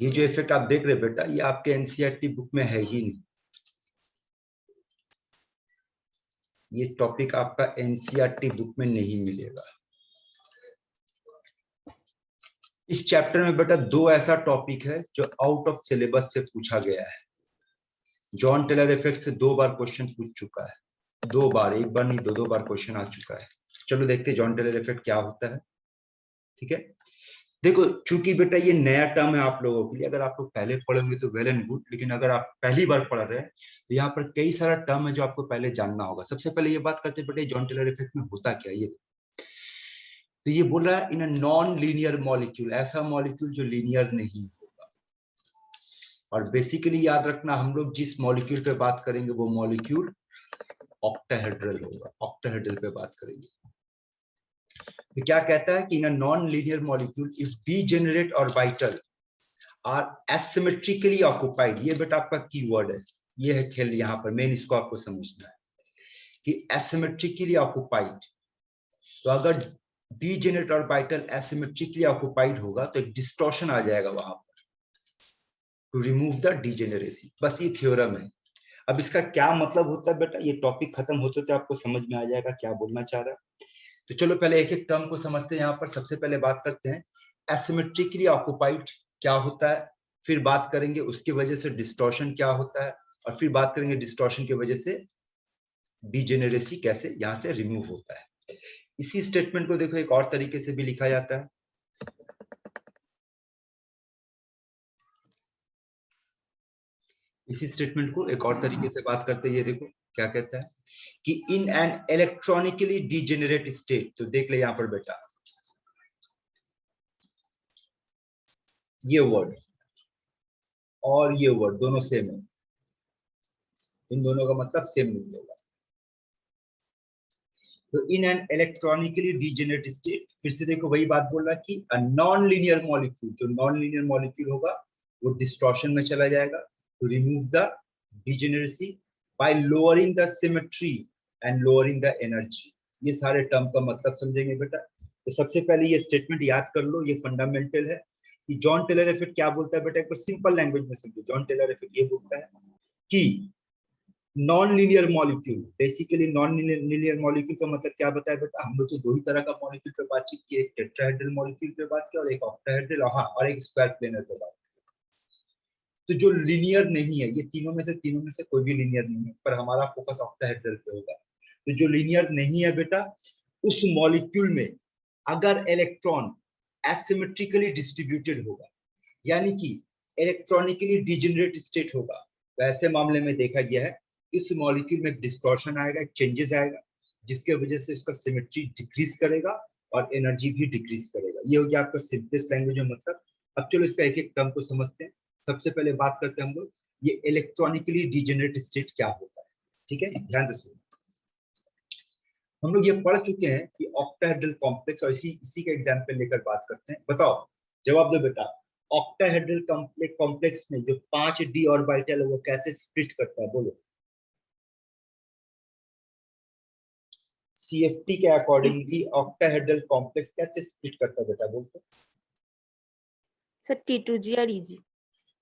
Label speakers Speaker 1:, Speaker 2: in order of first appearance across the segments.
Speaker 1: ये जो इफेक्ट आप देख रहे हैं बेटा, ये आपके एनसीईआरटी बुक में है ही नहीं। ये टॉपिक आपका एनसीईआरटी बुक में नहीं मिलेगा। इस चैप्टर में बेटा दो ऐसा टॉपिक है जो आउट ऑफ सिलेबस से पूछा गया है। जॉन टेलर इफेक्ट से 2 बार क्वेश्चन पूछ चुका है, 2 बार, एक बार नहीं, 2 बार क्वेश्चन आ चुका है। चलो देखते हैं जॉन टेलर इफेक्ट क्या होता है। ठीक है, देखो चूंकि बेटा ये नया टर्म है आप लोगों के लिए, अगर आप लोग पहले पढ़ोगे तो वेल एंड गुड, लेकिन अगर आप पहली बार पढ़ रहे हैं तो यहाँ पर कई सारा टर्म है जो आपको पहले जानना होगा। सबसे पहले ये बात करते हैं बेटा जॉन टेलर इफेक्ट में होता क्या है। ये तो ये बोल रहा है इन अ नॉन लीनियर मॉलिक्यूल, ऐसा मॉलिक्यूल जो लीनियर नहीं होगा। और बेसिकली याद रखना, हम लोग जिस मॉलिक्यूल पे बात करेंगे वो मॉलिक्यूल ऑक्टाहेड्रल होगा, ऑक्टाहेड्रल पे बात करेंगे। तो क्या कहता है कि in a non linear molecule if degenerate orbital are asymmetrically occupied, ये बेटा आपका कीवर्ड है, ये है खेल यहाँ पर, मेन इसको आपको समझना है कि एसिमेट्रिकली ऑक्युपाइड। तो अगर डीजेनरेट ऑर्बिटल एसिमेट्रिकली ऑक्युपाइड होगा तो एक डिस्टॉर्शन आ जाएगा वहां पर, टू रिमूव द डीजेनरेसी। बस ये थ्योरम है। अब इसका क्या मतलब होता है बेटा, ये टॉपिक खत्म होते तो आपको समझ में आ जाएगा क्या बोलना चाह रहा है। तो चलो पहले एक एक टर्म को समझते हैं। यहाँ पर सबसे पहले बात करते हैं एसिमेट्रिकली ऑक्युपाइड क्या होता है, फिर बात करेंगे उसकी वजह से डिस्टॉर्शन क्या होता है, और फिर बात करेंगे डिस्टॉर्शन की वजह से डीजेनरेसी कैसे यहाँ से रिमूव होता है। इसी स्टेटमेंट को देखो एक और तरीके से भी लिखा जाता है। इसी स्टेटमेंट को एक और तरीके से बात करते हैं, ये देखो क्या कहता है कि इन एन इलेक्ट्रॉनिकली डीजेनरेट स्टेट। तो देख ले यहाँ पर बेटा, ये वर्ड और ये वर्ड दोनों सेम है, इन दोनों का मतलब सेम निकलेगा। तो in an electronically degenerate state, फिर से देखो वही बात बोल रहा है कि नॉन लीनियर मॉलिक्यूल, जो नॉन लीनियर मॉलिक्यूल होगा वो डिस्टॉर्शन में चला जाएगा, to remove the degeneracy by lowering the symmetry and lowering the energy. ये सारे टर्म का मतलब समझेंगे बेटा। तो सबसे पहले ये स्टेटमेंट याद कर लो, ये फंडामेंटल है कि जॉन टेलर इफेक्ट क्या बोलता है बेटा, एक बार सिंपल लैंग्वेज में समझो। जॉन टेलर इफेक्ट ये बोलता है कि non linear molecule, basically non linear molecule का मतलब क्या बताया बेटा, हम लोग तो 2 ही तरह का मॉलिक्यूल पे बातचीत की, एक टेट्राहेड्रल मॉलिक्यूल पे बात किया और एक ऑक्टाहेड्रल, और एक स्क्वायर प्लेनर पे बात की। तो जो लीनियर नहीं है, ये तीनों में से कोई भी लीनियर नहीं है, पर हमारा फोकस ऑक्टाहेड्रल पे होगा। तो जो लीनियर नहीं है बेटा, उस मॉलिक्यूल में अगर इलेक्ट्रॉन एसिमेट्रिकली डिस्ट्रीब्यूटेड होगा, यानी कि इलेक्ट्रॉनिकली डिजेनरेट स्टेट होगा, तो ऐसे मामले में देखा गया है इस मॉलिक्यूल में डिस्टॉर्शन आएगा, चेंजेस आएगा, जिसके वजह से उसका सिमेट्री डिक्रीज करेगा और एनर्जी भी डिक्रीज करेगा। ये हो गया आपका सिंपलेस्ट लैंग्वेज में मतलब। अब चलो इसका एक एक टर्म को समझते हैं। सबसे पहले बात करते हैं हम लोग ये इलेक्ट्रॉनिकली डिजेनरेट स्टेट क्या होता है। ठीक है, ध्यान से सुनो। हम लोग ये पढ़ चुके हैं कि ऑक्टाहेड्रल कॉम्प्लेक्स, और इसी का एग्जांपल लेकर बात करते हैं। बताओ, जवाब दो बेटा, ऑक्टाहेड्रल कॉम्प्लेक्स में जो 5 डी ऑर्बिटल है वो कैसे स्प्लिट करता है, बोलो। सीएफटी के अकॉर्डिंगली ऑक्टाहेड्रल कॉम्प्लेक्स कैसे स्प्लिट करता है बेटा, बोलते
Speaker 2: सर T2G और EG।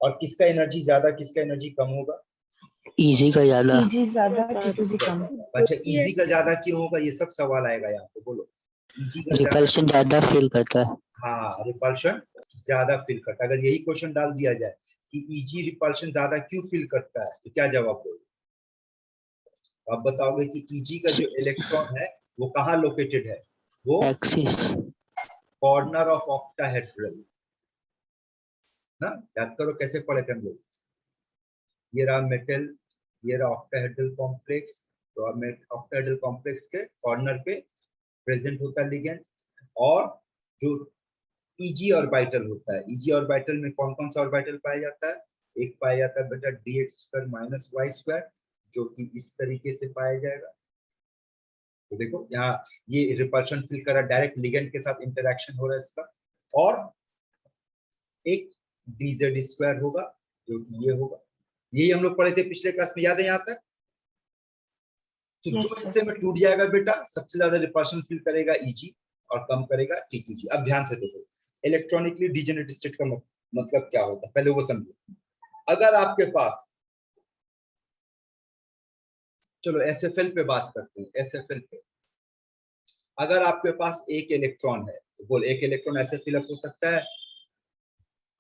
Speaker 1: और किसका एनर्जी ज्यादा, किसका एनर्जी कम होगा?
Speaker 3: इजी का ज्यादा।
Speaker 2: EG ज्यादा T2G कम।
Speaker 1: अच्छा, इजी का ज्यादा क्यों होगा, ये सब सवाल आएगा यहाँ पे, बोलो। इजी का
Speaker 3: रिपल्शन ज्यादा फील करता है।
Speaker 1: हाँ, रिपल्शन ज्यादा फील करता है। अगर यही क्वेश्चन डाल दिया जाए कि इजी रिपल्शन ज्यादा क्यों फील करता है, तो क्या जवाब दोगे? आप बताओगे कि इजी का जो इलेक्ट्रॉन है वो कहाँ लोकेटेड है, वो
Speaker 3: एक्सिस,
Speaker 1: कॉर्नर ऑफ ऑक्टाहेड्रल ना। याद करो कैसे पढ़े थे हम लोग। ये रहा मेटल, ये रहा ऑक्टाहेड्रल कॉम्प्लेक्स, तो ऑक्टाहेड्रल कॉम्प्लेक्स के कॉर्नर पे प्रेजेंट होता है लिगेंड, और जो ईजी ऑर्बिटल होता है, ईजी ऑर्बिटल में कौन कौन सा ऑर्बिटल पाया जाता है? एक पाया जाता है बेटा dx² - y², जो कि इस तरीके से पाया जाएगा। तो देखो यहाँ ये रिपल्शन फील कर रहा है, डायरेक्ट लिगेंड के साथ इंटरेक्शन हो रहा है इसका, और एक dz² होगा जो कि ये होगा। यही हम लोग पढ़े थे पिछले क्लास में, याद है यहाँ तक? तो दो हिस्से में टूट जाएगा बेटा, सबसे ज्यादा रिपल्शन फील करेगा Eg और कम करेगा T2G। अब ध्यान से देखो, इलेक्ट्रॉनिकली डिजेनरेट स्टेट का मतलब मतलब क्या होता है पहले वो समझो। अगर आपके पास, चलो एसएफएल पे बात करते हैं, एसएफएल पे अगर आपके पास एक इलेक्ट्रॉन है तो बोल एक इलेक्ट्रॉन ऐसे फिलअप हो सकता है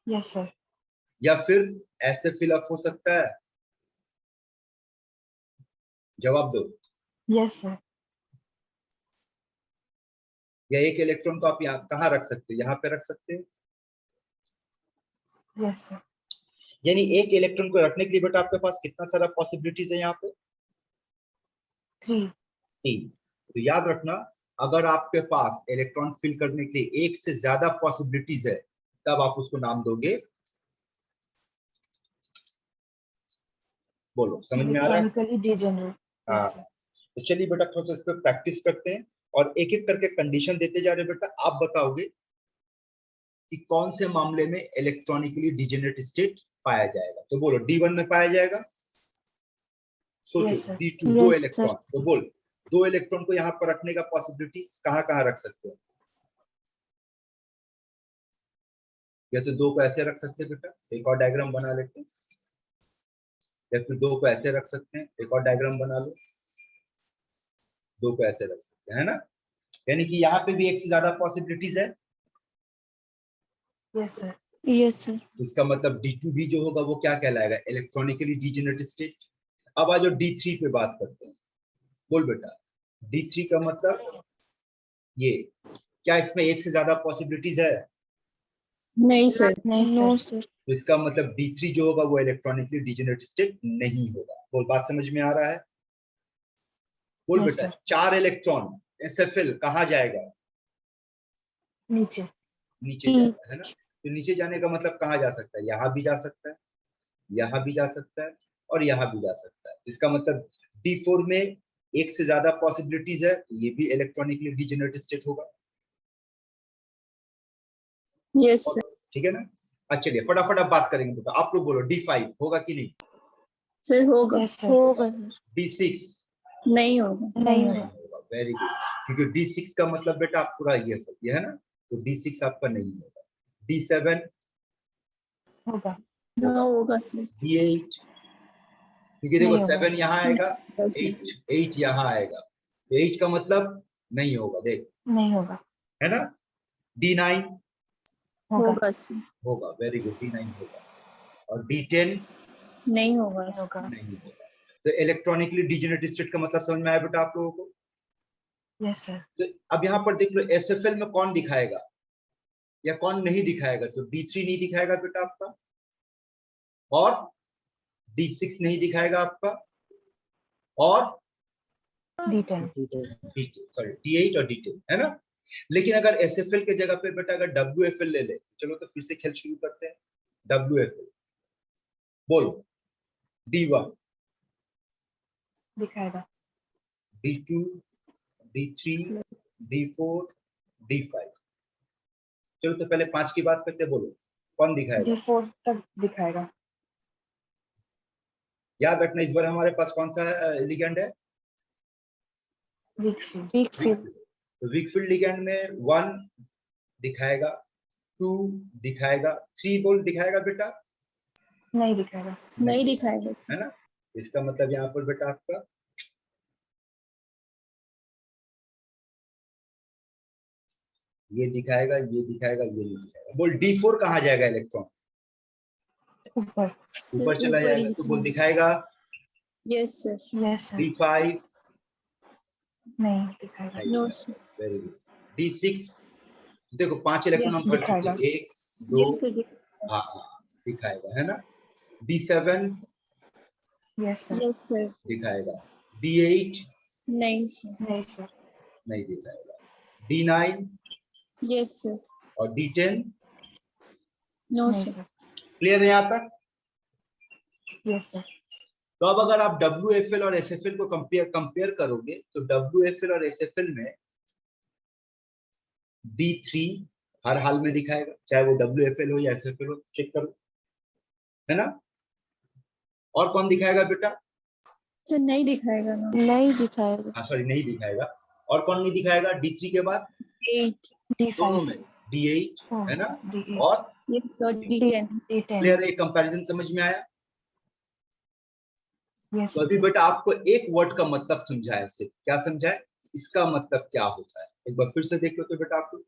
Speaker 2: यस सर।
Speaker 1: या फिर ऐसे फिलअप हो सकता है? जवाब दो।
Speaker 2: Yes sir.
Speaker 1: या एक इलेक्ट्रॉन को आप यहाँ कहाँ रख सकते हो? यहाँ पे रख सकते हो।
Speaker 2: Yes sir.
Speaker 1: यानी एक इलेक्ट्रॉन को रखने के लिए बेटा आपके पास कितना सारा पॉसिबिलिटीज है यहाँ पे?
Speaker 2: 3।
Speaker 1: 3। तो याद रखना, अगर आपके पास इलेक्ट्रॉन फिल करने के लिए एक से ज्यादा पॉसिबिलिटीज है तब आप उसको नाम दोगे, बोलो समझ में आ रहा है?
Speaker 2: Chemically degenerate.
Speaker 1: हाँ।
Speaker 2: Yes sir.
Speaker 1: तो चलिए बेटा थोड़ा सा इस पर प्रैक्टिस करते हैं और एक एक करके कंडीशन देते जा रहे हैं। बेटा आप बताओगे कि कौन से मामले में इलेक्ट्रॉनिकली डिजेनरेट स्टेट पाया जाएगा। तो बोलो D1 में पाया जाएगा। सोचो
Speaker 2: Yes, sir.
Speaker 1: D2 दो
Speaker 2: Yes,
Speaker 1: इलेक्ट्रॉन,
Speaker 2: sir.
Speaker 1: तो बोल दो इलेक्ट्रॉन को यहाँ पर रखने का पॉसिबिलिटीज कहाँ कहाँ रख सकते हैं? या तो दो को ऐसे रख सकते हैं बेटा, एक और डायग्राम बना लेते हैं, या फिर दो को ऐसे रख सकते हैं, एक और डायग्राम बना लो, दो को ऐसे रख सकते हैं, है ना? यानी कि यहाँ पे भी एक से ज्यादा पॉसिबिलिटीज है।
Speaker 2: Yes, sir.
Speaker 4: Yes sir.
Speaker 1: इसका मतलब D2 भी जो होगा वो क्या कहलाएगा? Electronically degenerate state. अब आ जाओ D3 पे बात करते हैं। बोल बेटा D3 का मतलब ये, क्या इसमें एक से ज्यादा पॉसिबिलिटीज है?
Speaker 4: नहीं सर।
Speaker 2: नहीं
Speaker 4: नो
Speaker 2: सर।
Speaker 4: सर।
Speaker 1: तो इसका मतलब D3 जो होगा वो इलेक्ट्रॉनिकली डिजेनरेट स्टेट नहीं होगा। बोल बात समझ में आ रहा है? बोल
Speaker 2: Yes,
Speaker 1: बेटा
Speaker 2: sir.
Speaker 1: 4 इलेक्ट्रॉन SFL कहाँ जाएगा?
Speaker 2: नीचे।
Speaker 1: नीचे जाएगा, है ना? तो नीचे जाने का मतलब कहाँ जा सकता है? यहाँ भी जा सकता है, यहाँ भी जा सकता है और यहाँ भी जा सकता है। इसका मतलब D4 में एक से ज्यादा पॉसिबिलिटीज है, तो ये भी इलेक्ट्रॉनिकली डिजेनरेट स्टेट होगा।
Speaker 4: Yes sir.
Speaker 1: ठीक है ना? अच्छा चलिए फटाफट अब बात करेंगे बेटा। आप लोग बोलो D5 होगा कि नहीं?
Speaker 4: सर होगा।
Speaker 2: Yes, sir.
Speaker 4: होगा सर।
Speaker 1: D6
Speaker 4: नहीं होगा।
Speaker 2: नहीं होगा।
Speaker 1: होगा। Very good. क्योंकि D6 का मतलब बेटा आप पूरा ये है ना, तो D6 आपका नहीं होगा। D7
Speaker 2: होगा।
Speaker 4: हाँ होगा सर।
Speaker 1: D8, क्योंकि देखो
Speaker 2: नहीं होगा।
Speaker 1: 7 यहाँ आएगा,
Speaker 4: नहीं
Speaker 1: 8 यहाँ आएगा, तो 8 का मतलब नहीं होगा, देख,
Speaker 2: नहीं होगा।
Speaker 1: है ना? D9
Speaker 2: होगा।
Speaker 4: होगा सर।
Speaker 1: होगा। वेरी गुड, D9 होगा। और D10
Speaker 4: नहीं होगा
Speaker 2: नहीं
Speaker 4: सर।
Speaker 2: होगा।
Speaker 1: नहीं होगा। तो इलेक्ट्रॉनिकली डिजेनरेट स्टेट का मतलब समझ में आया बेटा आप लोगों को?
Speaker 2: Yes, sir.
Speaker 1: तो अब यहाँ पर देख लो SFL में कौन दिखाएगा या कौन नहीं दिखाएगा। तो D3 नहीं दिखाएगा बेटा आपका, और D6 नहीं दिखाएगा आपका, और
Speaker 2: D10.
Speaker 1: सॉरी D8 और D10, है ना? लेकिन अगर SFL के जगह पे बेटा अगर WFL ले ले, चलो तो फिर से खेल शुरू करते हैं। WFL बोलो। D1
Speaker 2: दिखाएगा।
Speaker 1: D2 D3 D4 D5। चलो तो पहले 5 की बात करते हैं, बोलो कौन दिखाएगा?
Speaker 2: D4 तक दिखाएगा।
Speaker 1: याद रखना इस बार हमारे पास कौन सा लिगेंड है?
Speaker 2: Weak field.
Speaker 4: Weakfield।
Speaker 1: तो वीक फील्ड लिगेंड में 1 दिखाएगा, 2 दिखाएगा, 3 बोल दिखाएगा बेटा?
Speaker 2: नहीं दिखाएगा।
Speaker 4: नहीं दिखाएगा सर।
Speaker 1: है ना? इसका मतलब यहाँ पर बेटा आपका ये दिखाएगा, ये दिखाएगा, ये नहीं दिखाएगा। बोल D4 कहाँ जाएगा इलेक्ट्रॉन?
Speaker 2: ऊपर।
Speaker 1: ऊपर चला जाएगा, तो बोल दिखाएगा।
Speaker 4: Yes sir.
Speaker 2: Yes, sir.
Speaker 1: D5
Speaker 2: नहीं दिखाएगा।
Speaker 1: नहीं
Speaker 4: नो
Speaker 1: दिखाएगा।
Speaker 4: सर।
Speaker 1: Very good. D6 देखो 5 इलेक्ट्रॉन हम भर चुके
Speaker 2: दिखाएगा।
Speaker 1: हैं, 1 2,
Speaker 4: यस सर।
Speaker 1: हाँ दिखाएगा, है ना? D7
Speaker 2: Yes, sir.
Speaker 4: Yes sir.
Speaker 1: दिखाएगा, D8
Speaker 4: नहीं सर।
Speaker 2: नहीं सर।
Speaker 1: नहीं दिखाएगा, D9
Speaker 4: यस सर।
Speaker 1: और D10।
Speaker 4: नो
Speaker 2: नहीं
Speaker 4: सर।
Speaker 2: सर।
Speaker 1: क्लियर है यहाँ तक?
Speaker 2: Yes, sir.
Speaker 1: तो अब अगर आप WFL और SFL को कंपेयर करोगे तो WFL और SFL में D3 हर हाल में दिखाएगा, चाहे वो WFL हो या SFL हो, चेक करो, है ना? और कौन दिखाएगा बेटा?
Speaker 4: सर नहीं दिखाएगा ना। नहीं दिखाएगा।
Speaker 1: हाँ सॉरी नहीं दिखाएगा। और कौन नहीं दिखाएगा D3 के बाद?
Speaker 4: 8।
Speaker 1: दोनों
Speaker 2: D5.
Speaker 1: में D8, है ना?
Speaker 2: D8.
Speaker 1: और
Speaker 4: ये D10
Speaker 2: D10
Speaker 1: क्लियर है? कंपैरिजन समझ में आया?
Speaker 2: यस
Speaker 1: तो अभी बेटा आपको एक वर्ड का मतलब समझाया, सिर्फ क्या समझाया, इसका मतलब क्या होता है, एक बार फिर से देख लो तो बेटा आपको।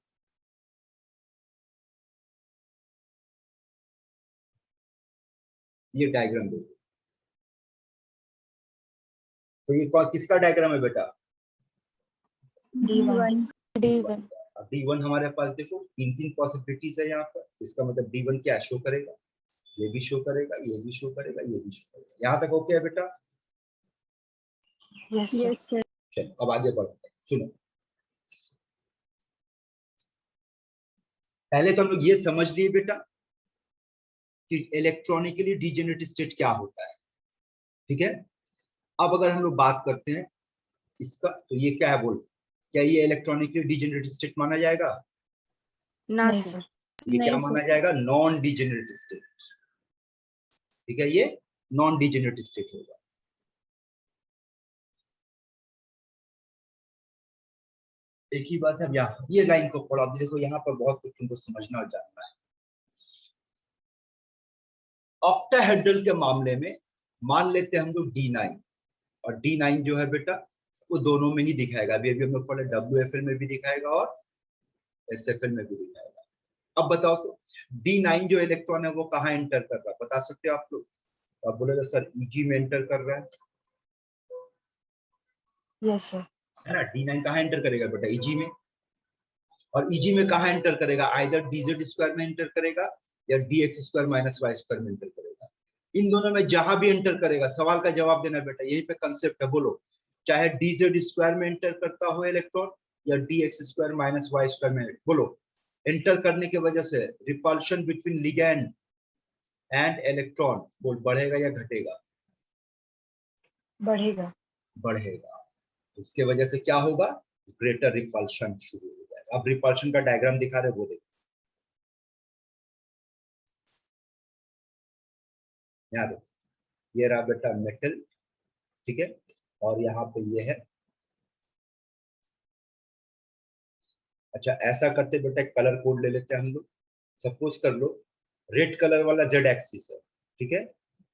Speaker 1: ये डायग्राम देखो, तो ये किसका डायग्राम है बेटा?
Speaker 4: D1
Speaker 2: D1
Speaker 1: D1 हमारे पास देखो तीन तीन पॉसिबिलिटीज है यहाँ पर, इसका मतलब D1 क्या शो करेगा, ये भी शो करेगा, ये भी शो करेगा, ये भी शो करेगा। यहाँ तक ओके है बेटा?
Speaker 2: यस
Speaker 4: यस सर
Speaker 1: चलो अब आगे बढ़ते हैं, सुनो। पहले तो हम लोग ये समझ लिए बेटा कि इलेक्ट्रॉनिकली डिजेनरेट स्टेट क्या होता है, ठीक है। अब अगर हम लोग बात करते हैं इसका, तो ये क्या है बोल, क्या ये इलेक्ट्रॉनिकली डिजेनरेट स्टेट माना जाएगा?
Speaker 2: नहीं सर
Speaker 1: ये क्या
Speaker 4: नहीं
Speaker 1: माना
Speaker 4: सर
Speaker 1: जाएगा? नॉन डिजेनरेट स्टेट, ठीक है, ये नॉन डिजेनरेट स्टेट होगा। एक ही बात है। अब यहाँ ये लाइन को पढ़ो, अब देखो यहाँ पर बहुत कुछ तुमको समझना और जानना है। ऑक्टाहेड्रल के मामले में मान लेते हैं हम लोग D9, और D9 जो है बेटा वो दोनों में ही दिखाएगा, अभी अभी हम लोग पढ़े WFL में भी दिखाएगा और SFL में भी दिखाएगा। अब बताओ तो D9 जो इलेक्ट्रॉन है वो कहाँ एंटर कर रहा है, बता सकते हो आप लोग? आप बोलेगा सर EG में एंटर कर रहा है
Speaker 2: यस सर
Speaker 1: ना। D9 कहाँ एंटर करेगा बेटा? EG में। और EG में कहाँ एंटर करेगा? आइदर DZ स्क्वायर में एंटर करेगा या DX square minus Y square में एंटर करेगा। इन दोनों में जहां भी एंटर करेगा, सवाल का जवाब देना बेटा, यही पे कंसेप्ट है, बोलो। चाहे DZ स्क्वायर में एंटर करता हो इलेक्ट्रॉन या DX square minus Y square में, बोलो, एंटर करने की वजह से repulsion between ligand and electron बोल बढ़ेगा या घटेगा?
Speaker 2: बढ़ेगा
Speaker 1: बढ़ेगा। उसके वजह से क्या होगा? ग्रेटर रिपल्शन शुरू हो जाएगा। अब रिपल्शन का डायग्राम दिखा रहे, वो देखो यहाँ देखो, ये रहा बेटा मेटल, ठीक है, और यहाँ पे ये है। अच्छा ऐसा करते बेटा, कलर कोड ले लेते हैं हम लोग। सपोज कर लो रेड कलर वाला Z एक्सिस है, ठीक है,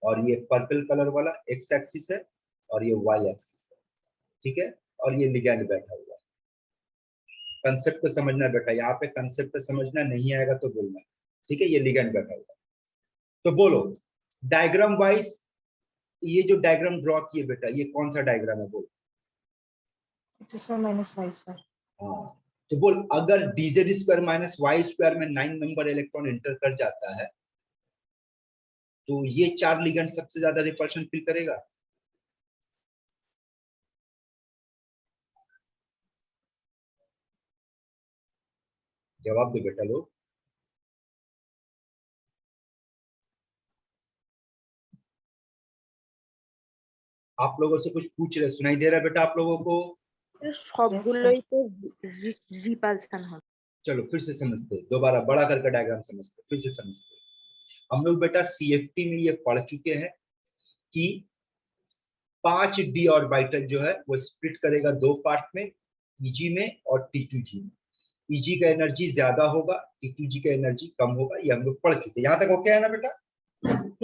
Speaker 1: और ये पर्पल कलर वाला X एक्सिस है, और ये Y एक्सिस है, ठीक है, और ये लिगैंड बैठा हुआ है। कंसेप्ट को समझना बेटा, यहाँ पे कंसेप्ट पे समझना, नहीं आएगा तो बोलना, ठीक है। ये लिगैंड बैठा हुआ है, तो बोलो डायग्राम वाइज ये जो डायग्राम ड्रॉ किए बेटा, ये कौन सा डायग्राम है बोल?
Speaker 2: जिसमें माइनस वाई स्क्वायर।
Speaker 1: हाँ, तो बोल अगर DZ square minus Y square में 9 नंबर इलेक्ट्रॉन एंटर कर जाता है तो ये चार लिगेंड सबसे ज्यादा रिपल्शन फील करेगा। जवाब दो बेटा लोग। आप लोगों से कुछ पूछ रहे, सुनाई दे रहा है बेटा आप लोगों को?
Speaker 5: সবগুলোই তো রিপালশন হবে।
Speaker 1: चलो फिर से समझते, दोबारा बड़ा करके डायग्राम समझते, फिर से समझते। हम लोग बेटा CFT में ये पढ़ चुके हैं कि 5d ऑर्बिटल जो है वो स्प्लिट करेगा दो पार्ट में, EG में और T2G में। EG का एनर्जी ज्यादा होगा, T2G का एनर्जी कम होगा, ये हम लोग पढ़ चुके हैं। यहाँ तक ओके है ना बेटा?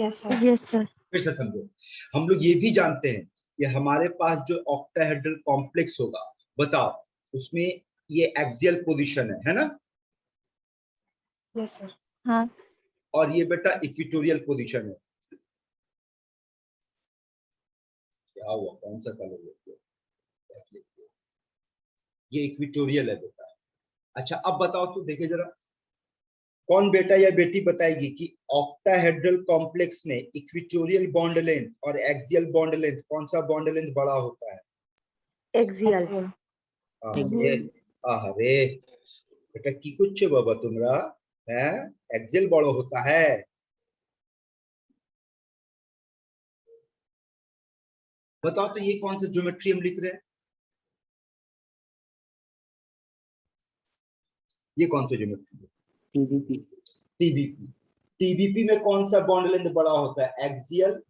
Speaker 2: Yes sir
Speaker 5: yes sir.
Speaker 1: फिर से समझो, हम लोग ये भी जानते हैं कि हमारे पास जो ऑक्टाहेड्रल कॉम्प्लेक्स होगा, बताओ उसमें ये एक्सियल पोजीशन है ना?
Speaker 2: यस सर
Speaker 5: हाँ
Speaker 1: और ये बेटा इक्वेटोरियल पोजीशन है। क्या हुआ, कौन सा कलर लेते हो? ये इक्वेटोरियल है बेटा। अच्छा अब बताओ तो देखे जरा, कौन बेटा या बेटी बताएगी कि ऑक्टाहेड्रल कॉम्प्लेक्स में इक्वेटोरियल बॉन्ड लेंथ और एक्सियल बॉन्ड लेंथ, कौन सा बॉन्ड लेंथ बड़ा होता है?
Speaker 5: एक्सियल।
Speaker 1: अरे बेटा की कुछ बाबा तुमरा है, एक्सियल बड़ा होता है। बताओ तो ये कौन सा ज्योमेट्री हम लिख रहे हैं? ये कौन सा ज्योमेट्री है?
Speaker 3: TBP
Speaker 1: TBP। TBP में कौन सा बॉन्ड लेंथ बड़ा होता है, एक्सियल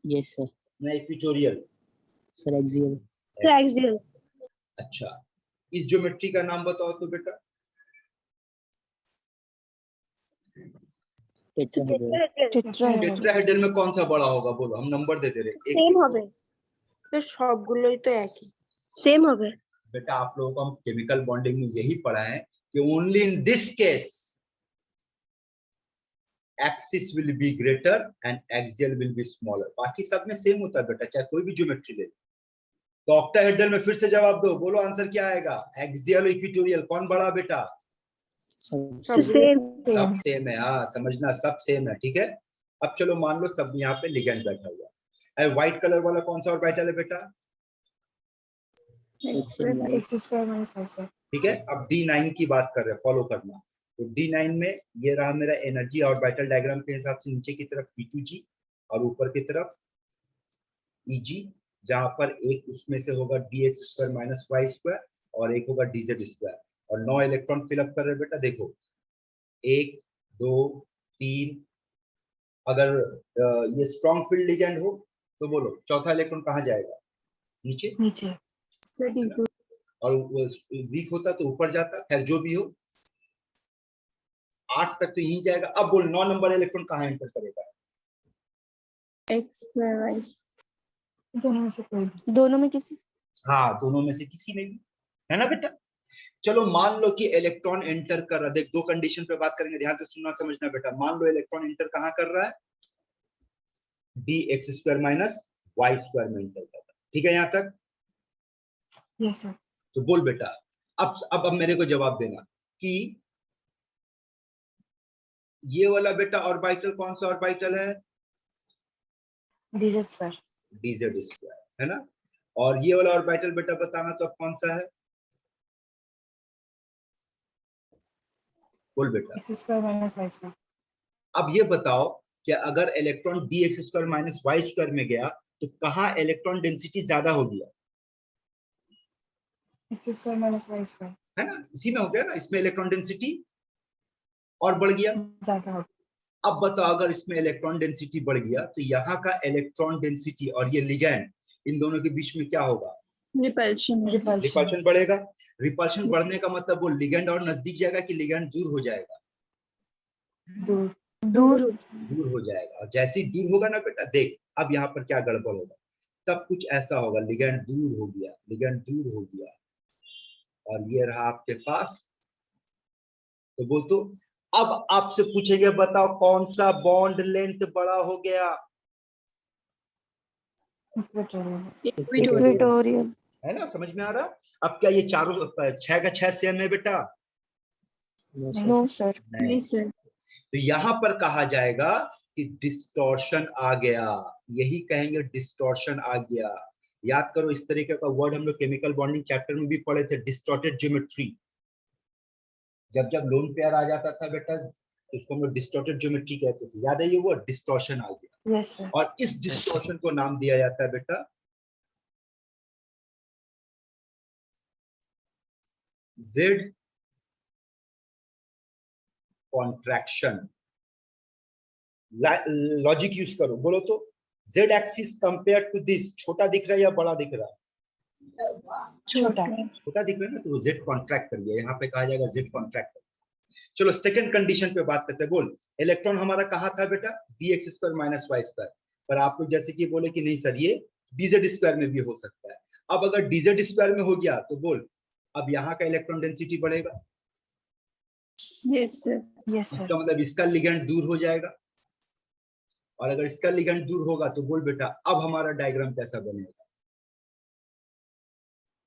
Speaker 3: यस सर
Speaker 1: ना equatorial?
Speaker 3: Sir axial
Speaker 5: sir axial.
Speaker 1: अच्छा इस ज्योमेट्री का नाम बताओ तो बेटा।
Speaker 3: टेट्राहेड्रल
Speaker 2: टेट्राहेड्रल
Speaker 1: टेट्राहेड्रल में कौन सा बड़ा होगा बोलो, हम नंबर दे दे रहे
Speaker 5: সেম হবে তো সবগুলোই তো একই সেম হবে
Speaker 1: बेटा आप लोगों को हम केमिकल बॉन्डिंग में यही पढ़ा है कि only in this case axis will be greater and axial will be smaller, बाकी सब में सेम होता है बेटा, चाहे कोई भी ज्योमेट्री ले। तो ऑक्टाहेड्रल में फिर से जवाब दो, बोलो आंसर क्या आएगा, एक्सियल इक्वेटोरियल कौन बड़ा बेटा,
Speaker 5: तो सेम
Speaker 1: सब सेम है। हाँ समझना, सब सेम है, ठीक है। अब चलो मान लो सब यहाँ पे लिगेंड बैठा हुआ है, व्हाइट कलर वाला कौन सा ऑर्बिटल है बेटा,
Speaker 2: x square minus y square.
Speaker 1: ठीक है। अब D9 की बात कर रहे हैं, फॉलो करना। तो D9 में ये रहा मेरा एनर्जी ऑर्बिटल डायग्राम के हिसाब से, नीचे की तरफ E2G और ऊपर की तरफ EG, जहां पर एक उसमें से होगा dx square minus y square और एक होगा dz स्क्वायर, और 9 इलेक्ट्रॉन फिलअप कर रहे बेटा। देखो 1 2 3, अगर ये स्ट्रॉन्ग फील्ड लिगेंड हो तो बोलो चौथा इलेक्ट्रॉन कहाँ जाएगा, नीचे,
Speaker 2: नीचे
Speaker 1: और वीक होता तो ऊपर जाता, खैर जो भी हो 8 तक तो यहीं जाएगा। अब बोल 9 नंबर इलेक्ट्रॉन कहाँ एंटर करेगा,
Speaker 4: एक्स स्क्वायर वाई
Speaker 2: दोनों में से कोई भी।
Speaker 4: दोनों में किसी
Speaker 1: हाँ दोनों में से किसी में भी, है ना बेटा। चलो मान लो कि इलेक्ट्रॉन एंटर कर रहा, देख दो कंडीशन पे बात करेंगे, ध्यान से सुनना समझना बेटा। मान लो इलेक्ट्रॉन एंटर कहाँ कर रहा है, dx square minus y square में एंटर कर रहा है, ठीक है यहाँ तक।
Speaker 2: Yes sir.
Speaker 1: तो बोल बेटा, अब मेरे को जवाब देना कि ये वाला बेटा ऑर्बिटल कौन सा ऑर्बिटल है,
Speaker 2: dz स्क्वायर।
Speaker 1: dz स्क्वायर, है ना। और ये वाला ऑर्बिटल बेटा बताना तो अब कौन सा है, बोल बेटा।
Speaker 2: X square minus y square.
Speaker 1: अब ये बताओ कि अगर electron dx square minus y square में गया तो कहाँ इलेक्ट्रॉन डेंसिटी ज्यादा हो गया,
Speaker 2: x square minus y square.
Speaker 1: है ना, इसी में हो गया ना, इसमें इलेक्ट्रॉन डेंसिटी और बढ़ गया।
Speaker 2: ज्यादा हो।
Speaker 1: अब बताओ अगर इसमें इलेक्ट्रॉन डेंसिटी बढ़ गया तो यहाँ का इलेक्ट्रॉन डेंसिटी और ये लिगैंड, इन दोनों के बीच में क्या होगा,
Speaker 4: रिपल्शन
Speaker 1: रिपल्शन बढ़ेगा। रिपल्शन बढ़ने का मतलब वो लिगैंड और नजदीक जाएगा कि लिगैंड दूर हो जाएगा,
Speaker 2: दूर
Speaker 1: दूर हो जाएगा। और जैसे ही दूर होगा ना बेटा, देख अब यहाँ पर क्या गड़बड़ होगा, तब कुछ ऐसा होगा, लिगैंड दूर हो गया, लिगैंड दूर हो गया, और ये रहा आपके पास। तो वो तो अब आपसे पूछेंगे बताओ कौन सा बॉन्ड लेंथ बड़ा हो गया,
Speaker 4: इक्वेटोरियल
Speaker 1: है ना, समझ में आ रहा। अब क्या ये चारों 6 का 6 सेम है बेटा,
Speaker 4: नो सर नहीं सर
Speaker 1: तो यहाँ पर कहा जाएगा कि डिस्टॉर्शन आ गया, यही कहेंगे डिस्टॉर्शन आ गया। याद करो इस तरीके का वर्ड हम लोग केमिकल बॉन्डिंग चैप्टर में भी पढ़े थे, डिस्टॉर्टेड ज्योमेट्री। जब लोन पेयर आ जाता था बेटा तो उसको हम लोग डिस्टॉर्टेड ज्योमेट्री कहते थे, याद है ये वर्ड, डिस्टॉर्शन आ गया।
Speaker 2: Yes sir.
Speaker 1: और इस डिस्टॉर्शन को नाम दिया जाता है बेटा जेड कॉन्ट्रैक्शन। लॉजिक यूज करो, बोलो तो z axis compare to this, छोटा दिख रहा है या बड़ा दिख रहा है,
Speaker 2: छोटा।
Speaker 1: छोटा दिख रहा है ना, तो जेड कॉन्ट्रैक्ट कर गया, यहाँ पे कहा जाएगा जेड कॉन्ट्रैक्ट। चलो सेकंड कंडीशन पे बात करते हैं। बोल इलेक्ट्रॉन हमारा कहाँ था बेटा, dx square minus y square, पर आप लोग जैसे कि बोले कि नहीं सर ये dz स्क्वायर में भी हो सकता है। अब अगर dz स्क्वायर में हो गया तो बोल अब यहाँ का इलेक्ट्रॉन डेंसिटी बढ़ेगा,
Speaker 4: यस सर
Speaker 2: यस सर।
Speaker 1: इसका मतलब इसका लिगैंड दूर हो जाएगा, और अगर इसका लिगैंड दूर होगा तो बोल बेटा अब हमारा डायग्राम कैसा बनेगा,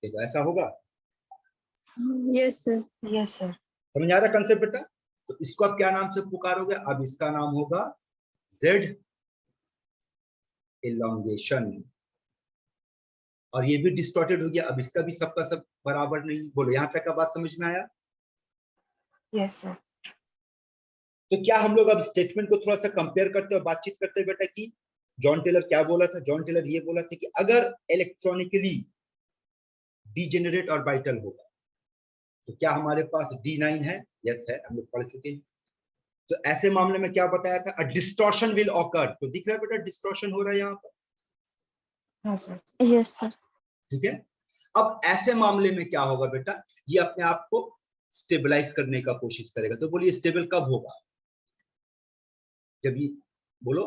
Speaker 1: देखो ऐसा होगा,
Speaker 4: यस सर
Speaker 2: यस सर।
Speaker 1: समझ आ रहा कंसेप्ट बेटा। तो इसको आप क्या नाम से पुकारोगे, अब इसका नाम होगा जेड एलोंगेशन, और ये भी डिस्टॉर्टेड हो गया, अब इसका भी सबका सब बराबर नहीं। बोलो यहाँ तक का बात समझ में आया।
Speaker 2: Yes sir.
Speaker 1: तो क्या हम लोग अब स्टेटमेंट को थोड़ा सा कंपेयर करते और बातचीत करते हैं बेटा कि जॉन टेलर क्या बोला था। जॉन टेलर ये बोला था कि अगर इलेक्ट्रॉनिकली डीजेनरेट ऑर्बिटल होगा तो क्या हमारे पास D9 है, यस है, हम लोग पढ़ चुके हैं। तो ऐसे मामले में क्या बताया था, अ डिस्टॉर्शन विल ऑकर, तो दिख रहा है बेटा डिस्टॉर्शन हो रहा है यहाँ पर,
Speaker 2: हाँ सर।
Speaker 4: यस सर
Speaker 1: ठीक है। अब ऐसे मामले में क्या होगा बेटा, ये अपने आप को स्टेबलाइज करने का कोशिश करेगा। तो बोलिए स्टेबल कब होगा, जब ये बोलो,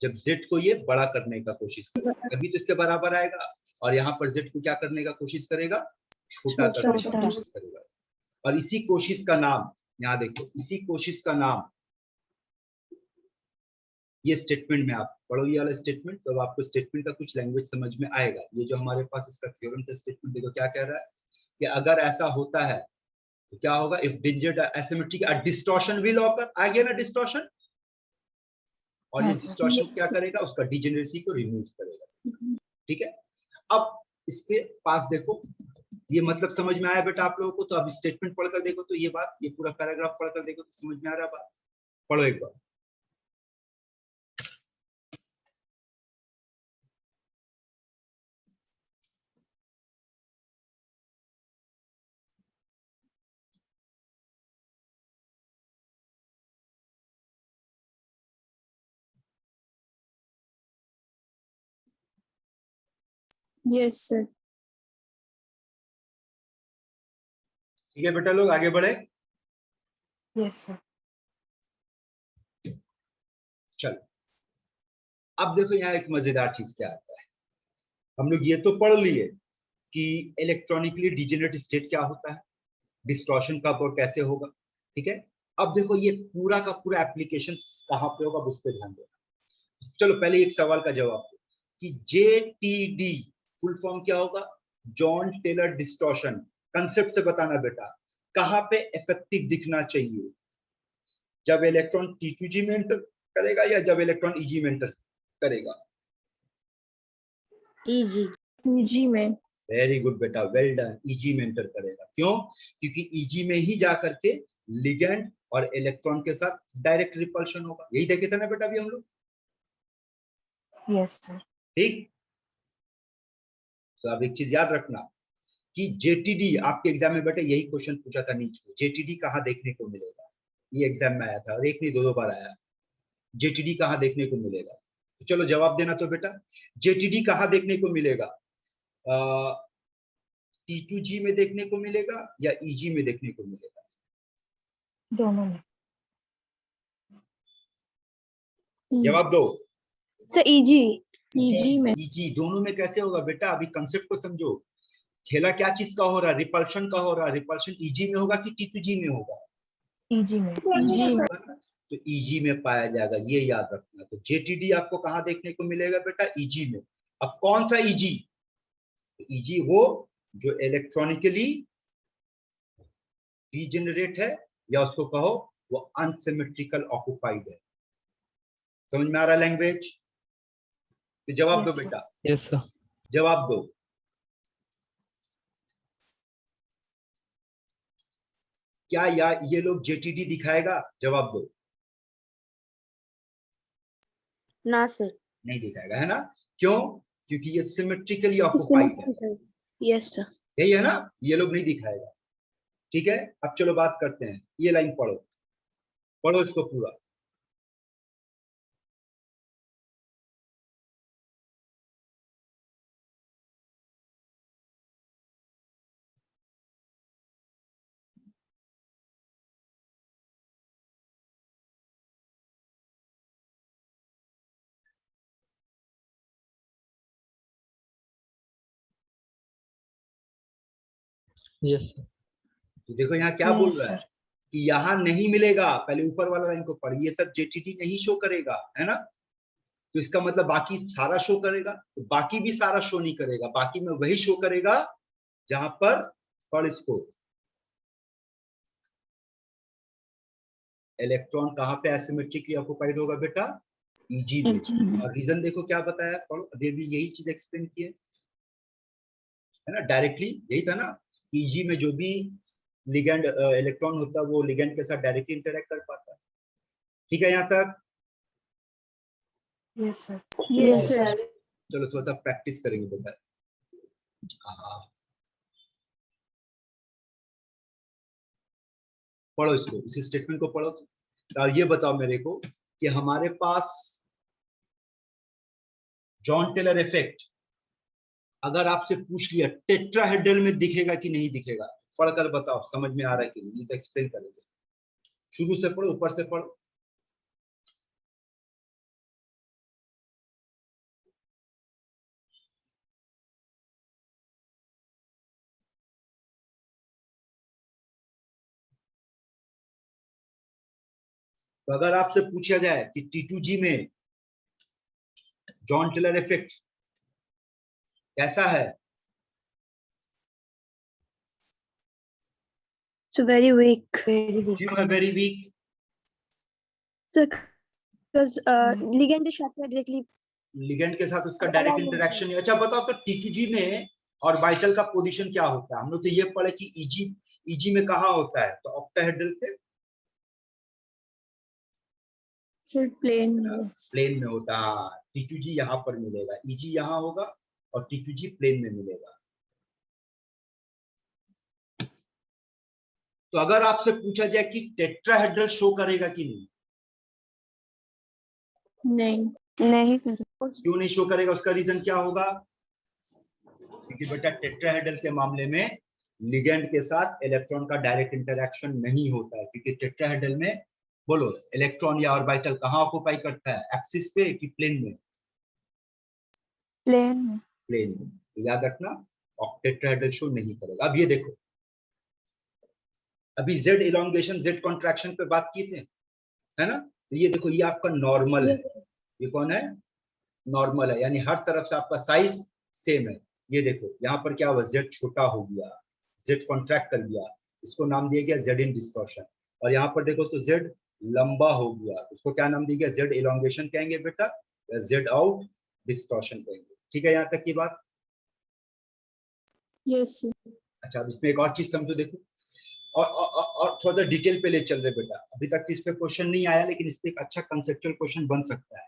Speaker 1: जब z को ये बड़ा करने का कोशिश करेगा तभी तो इसके बराबर आएगा, और यहाँ पर z को क्या करने का कोशिश करेगा, छोटा करने का
Speaker 4: छोटा।
Speaker 1: कोशिश करेगा। और इसी कोशिश का नाम, यहाँ देखो, इसी कोशिश का नाम, ये स्टेटमेंट में आप पढ़ो ये वाला स्टेटमेंट, तो अब आपको स्टेटमेंट का कुछ लैंग्वेज समझ में आएगा। ये जो हमारे पास इसका थ्योरम का स्टेटमेंट देखो क्या कह रहा है कि अगर ऐसा होता है तो क्या होगा, if digit asymmetric a distortion will occur, आ गया ना डिस्टॉर्शन, और ये
Speaker 2: हाँ, सर।
Speaker 1: डिस्टॉर्शन क्या करेगा, उसका डिजेनरेसी को रिमूव करेगा। ठीक है, अब इसके पास देखो, ये मतलब समझ में आया बेटा आप लोगों को? तो अब स्टेटमेंट पढ़कर देखो तो ये बात, ये पूरा पैराग्राफ पढ़कर देखो तो समझ में आ रहा है बात। पढ़ो एक बार।
Speaker 4: Yes sir.
Speaker 1: ठीक है बेटा, लोग आगे बढ़े।
Speaker 2: Yes sir.
Speaker 1: चलो अब देखो यहाँ एक मजेदार चीज क्या आता है। हम लोग ये तो पढ़ लिए कि इलेक्ट्रॉनिकली डिजेनरेट स्टेट क्या होता है, डिस्टॉर्शन कब और कैसे होगा। ठीक है, अब देखो ये पूरा का पूरा एप्लीकेशन कहाँ पे होगा उस पर ध्यान देना। चलो पहले एक सवाल का जवाब दो कि JTD फुल फॉर्म क्या होगा, जॉन टेलर डिस्टॉर्शन। कंसेप्ट से बताना बेटा कहाँ पे इफेक्टिव दिखना चाहिए, जब इलेक्ट्रॉन T2G में एंटर करेगा या जब इलेक्ट्रॉन EG में एंटर करेगा?
Speaker 5: EG।
Speaker 4: जी में।
Speaker 1: वेरी गुड बेटा, वेल डन, EG में एंटर करेगा। क्यों? क्योंकि EG में ही जा करके लिगेंड और इलेक्ट्रॉन के साथ डायरेक्ट रिपल्शन होगा। यही देखे थे ना बेटा अभी हम लोग?
Speaker 2: Yes sir.
Speaker 1: ठीक, तो अब एक चीज याद रखना कि JTD आपके एग्जाम में बेटा यही क्वेश्चन पूछा था नीचे, JTD कहाँ देखने को मिलेगा, ये एग्जाम में आया था और एक नहीं दो बार आया। JTD कहाँ देखने को मिलेगा? तो चलो जवाब देना तो बेटा, JTD कहाँ देखने को मिलेगा? T2G में देखने को मिलेगा या EG में देखने को मिलेगा?
Speaker 2: दोनों में।
Speaker 1: जवाब दो।
Speaker 5: Sir EG।
Speaker 4: EG में।
Speaker 1: EG दोनों में कैसे होगा बेटा? अभी कंसेप्ट को समझो। खेला क्या चीज का हो रहा है, रिपल्शन का हो रहा है। रिपल्शन EG में होगा कि T2G में होगा?
Speaker 2: EG में।
Speaker 4: EG में।
Speaker 1: तो EG में पाया जाएगा, ये याद रखना। तो JTD आपको कहाँ देखने को मिलेगा बेटा? EG में। अब कौन सा EG? EG वो जो इलेक्ट्रॉनिकली डीजेनरेट है या उसको कहो वो अनसिमेट्रिकल ऑक्युपाइड है। समझ में आ रहा है लैंग्वेज? तो जवाब दो
Speaker 2: Yes, sir.
Speaker 1: बेटा,
Speaker 3: Yes, sir.
Speaker 1: जवाब दो। क्या ये लोग JTD दिखाएगा? जवाब दो।
Speaker 5: ना सर।
Speaker 1: नहीं दिखाएगा, है ना? क्यों? क्योंकि ये सिमेट्रिकली ऑक्युपाइड है।
Speaker 5: Yes sir.
Speaker 1: यही है ना, ये लोग नहीं दिखाएगा। ठीक है, अब चलो बात करते हैं, ये लाइन पढ़ो, पढ़ो इसको पूरा।
Speaker 3: Yes, sir.
Speaker 1: तो देखो यहाँ क्या बोल
Speaker 2: Yes,
Speaker 1: रहा है
Speaker 2: sir.
Speaker 1: कि यहाँ नहीं मिलेगा। पहले ऊपर वाला लाइन को पढ़, ये सब JTD नहीं शो करेगा, है ना? तो इसका मतलब बाकी सारा शो करेगा? तो बाकी भी सारा शो नहीं करेगा, बाकी में वही शो करेगा जहां पर, पढ़ इसको, इलेक्ट्रॉन कहाँ पे एसिमेट्रिकली ऑक्युपाइड होगा बेटा? EG में।
Speaker 4: EG में।
Speaker 1: और रीजन देखो क्या बताया, पढ़ो, अभी भी यही चीज एक्सप्लेन की है ना, डायरेक्टली यही था ना। EG में जो भी लिगेंड इलेक्ट्रॉन होता है वो लिगेंड के साथ डायरेक्टली इंटरेक्ट कर पाता है। ठीक है यहाँ तक?
Speaker 2: Yes, sir.
Speaker 4: Yes sir.
Speaker 1: चलो थोड़ा सा प्रैक्टिस करेंगे बेटा। हाँ, पढ़ो इसको, इसी स्टेटमेंट को पढ़ो। और ये बताओ मेरे को कि हमारे पास जॉन टेलर इफेक्ट अगर आपसे पूछ लिया टेट्राहेड्रल में दिखेगा कि नहीं दिखेगा, पढ़कर बताओ समझ में आ रहा है कि नहीं, तो एक्सप्लेन करेंगे। शुरू से पढ़ो, ऊपर से पढ़ो। तो अगर आपसे पूछा जाए कि T2G में जॉन टेलर इफेक्ट कैसा है,
Speaker 6: So very weak.
Speaker 2: Very weak.
Speaker 1: क्यों है very weak?
Speaker 6: So because ligand is shut directly.
Speaker 1: Ligand के साथ उसका डायरेक्ट इंटरेक्शन नहीं। अच्छा बताओ तो T2G में ऑर्बिटल का पोजीशन क्या होता है? हम लोग तो ये पढ़े कि ईजी में कहाँ होता है, तो ऑक्टाहेड्रल पे
Speaker 4: सर प्लेन में।
Speaker 1: प्लेन में होता है। T2G यहाँ पर मिलेगा, ईजी यहाँ होगा और T2G प्लेन में मिलेगा। तो अगर आपसे पूछा जाए कि टेट्राहेड्रल शो करेगा कि नहीं,
Speaker 4: नहीं करेगा।
Speaker 1: क्यों नहीं शो करेगा? उसका रीजन क्या होगा? क्योंकि बेटा टेट्राहेड्रल के मामले में लिगेंड के साथ इलेक्ट्रॉन का डायरेक्ट इंटरेक्शन नहीं होता है, क्योंकि टेट्राहेड्रल में बोलो इलेक्ट्रॉन या ऑर्बिटल कहाँ ऑक्यूपाई करता है, एक्सिस पे कि प्लेन में?
Speaker 4: प्लेन में।
Speaker 1: प्लेन में। तो याद रखना टेट्राहेड्रल शो नहीं करेगा। अब ये देखो, अभी जेड इलोंगेशन जेड कॉन्ट्रैक्शन पे बात की थे, है ना? तो ये देखो, ये आपका नॉर्मल है। ये कौन है? नॉर्मल है, यानी हर तरफ से आपका साइज सेम है। ये देखो यहाँ पर क्या हुआ, जेड छोटा हो गया, जेड कॉन्ट्रैक्ट कर लिया, इसको नाम दिया गया जेड इन डिस्टॉर्शन। और यहाँ पर देखो तो जेड लंबा हो गया, उसको क्या नाम दिया गया? जेड इलोंगेशन कहेंगे बेटा, या जेड आउट डिस्टॉर्शन कहेंगे। ठीक है यहाँ तक की बात?
Speaker 4: यस।
Speaker 1: अच्छा, अब इसमें एक और चीज समझो, देखो और थोड़ा सा डिटेल पे ले चल रहे बेटा। अभी तक इस पे क्वेश्चन नहीं आया, लेकिन इस पे एक अच्छा कंसेप्चुअल क्वेश्चन बन सकता है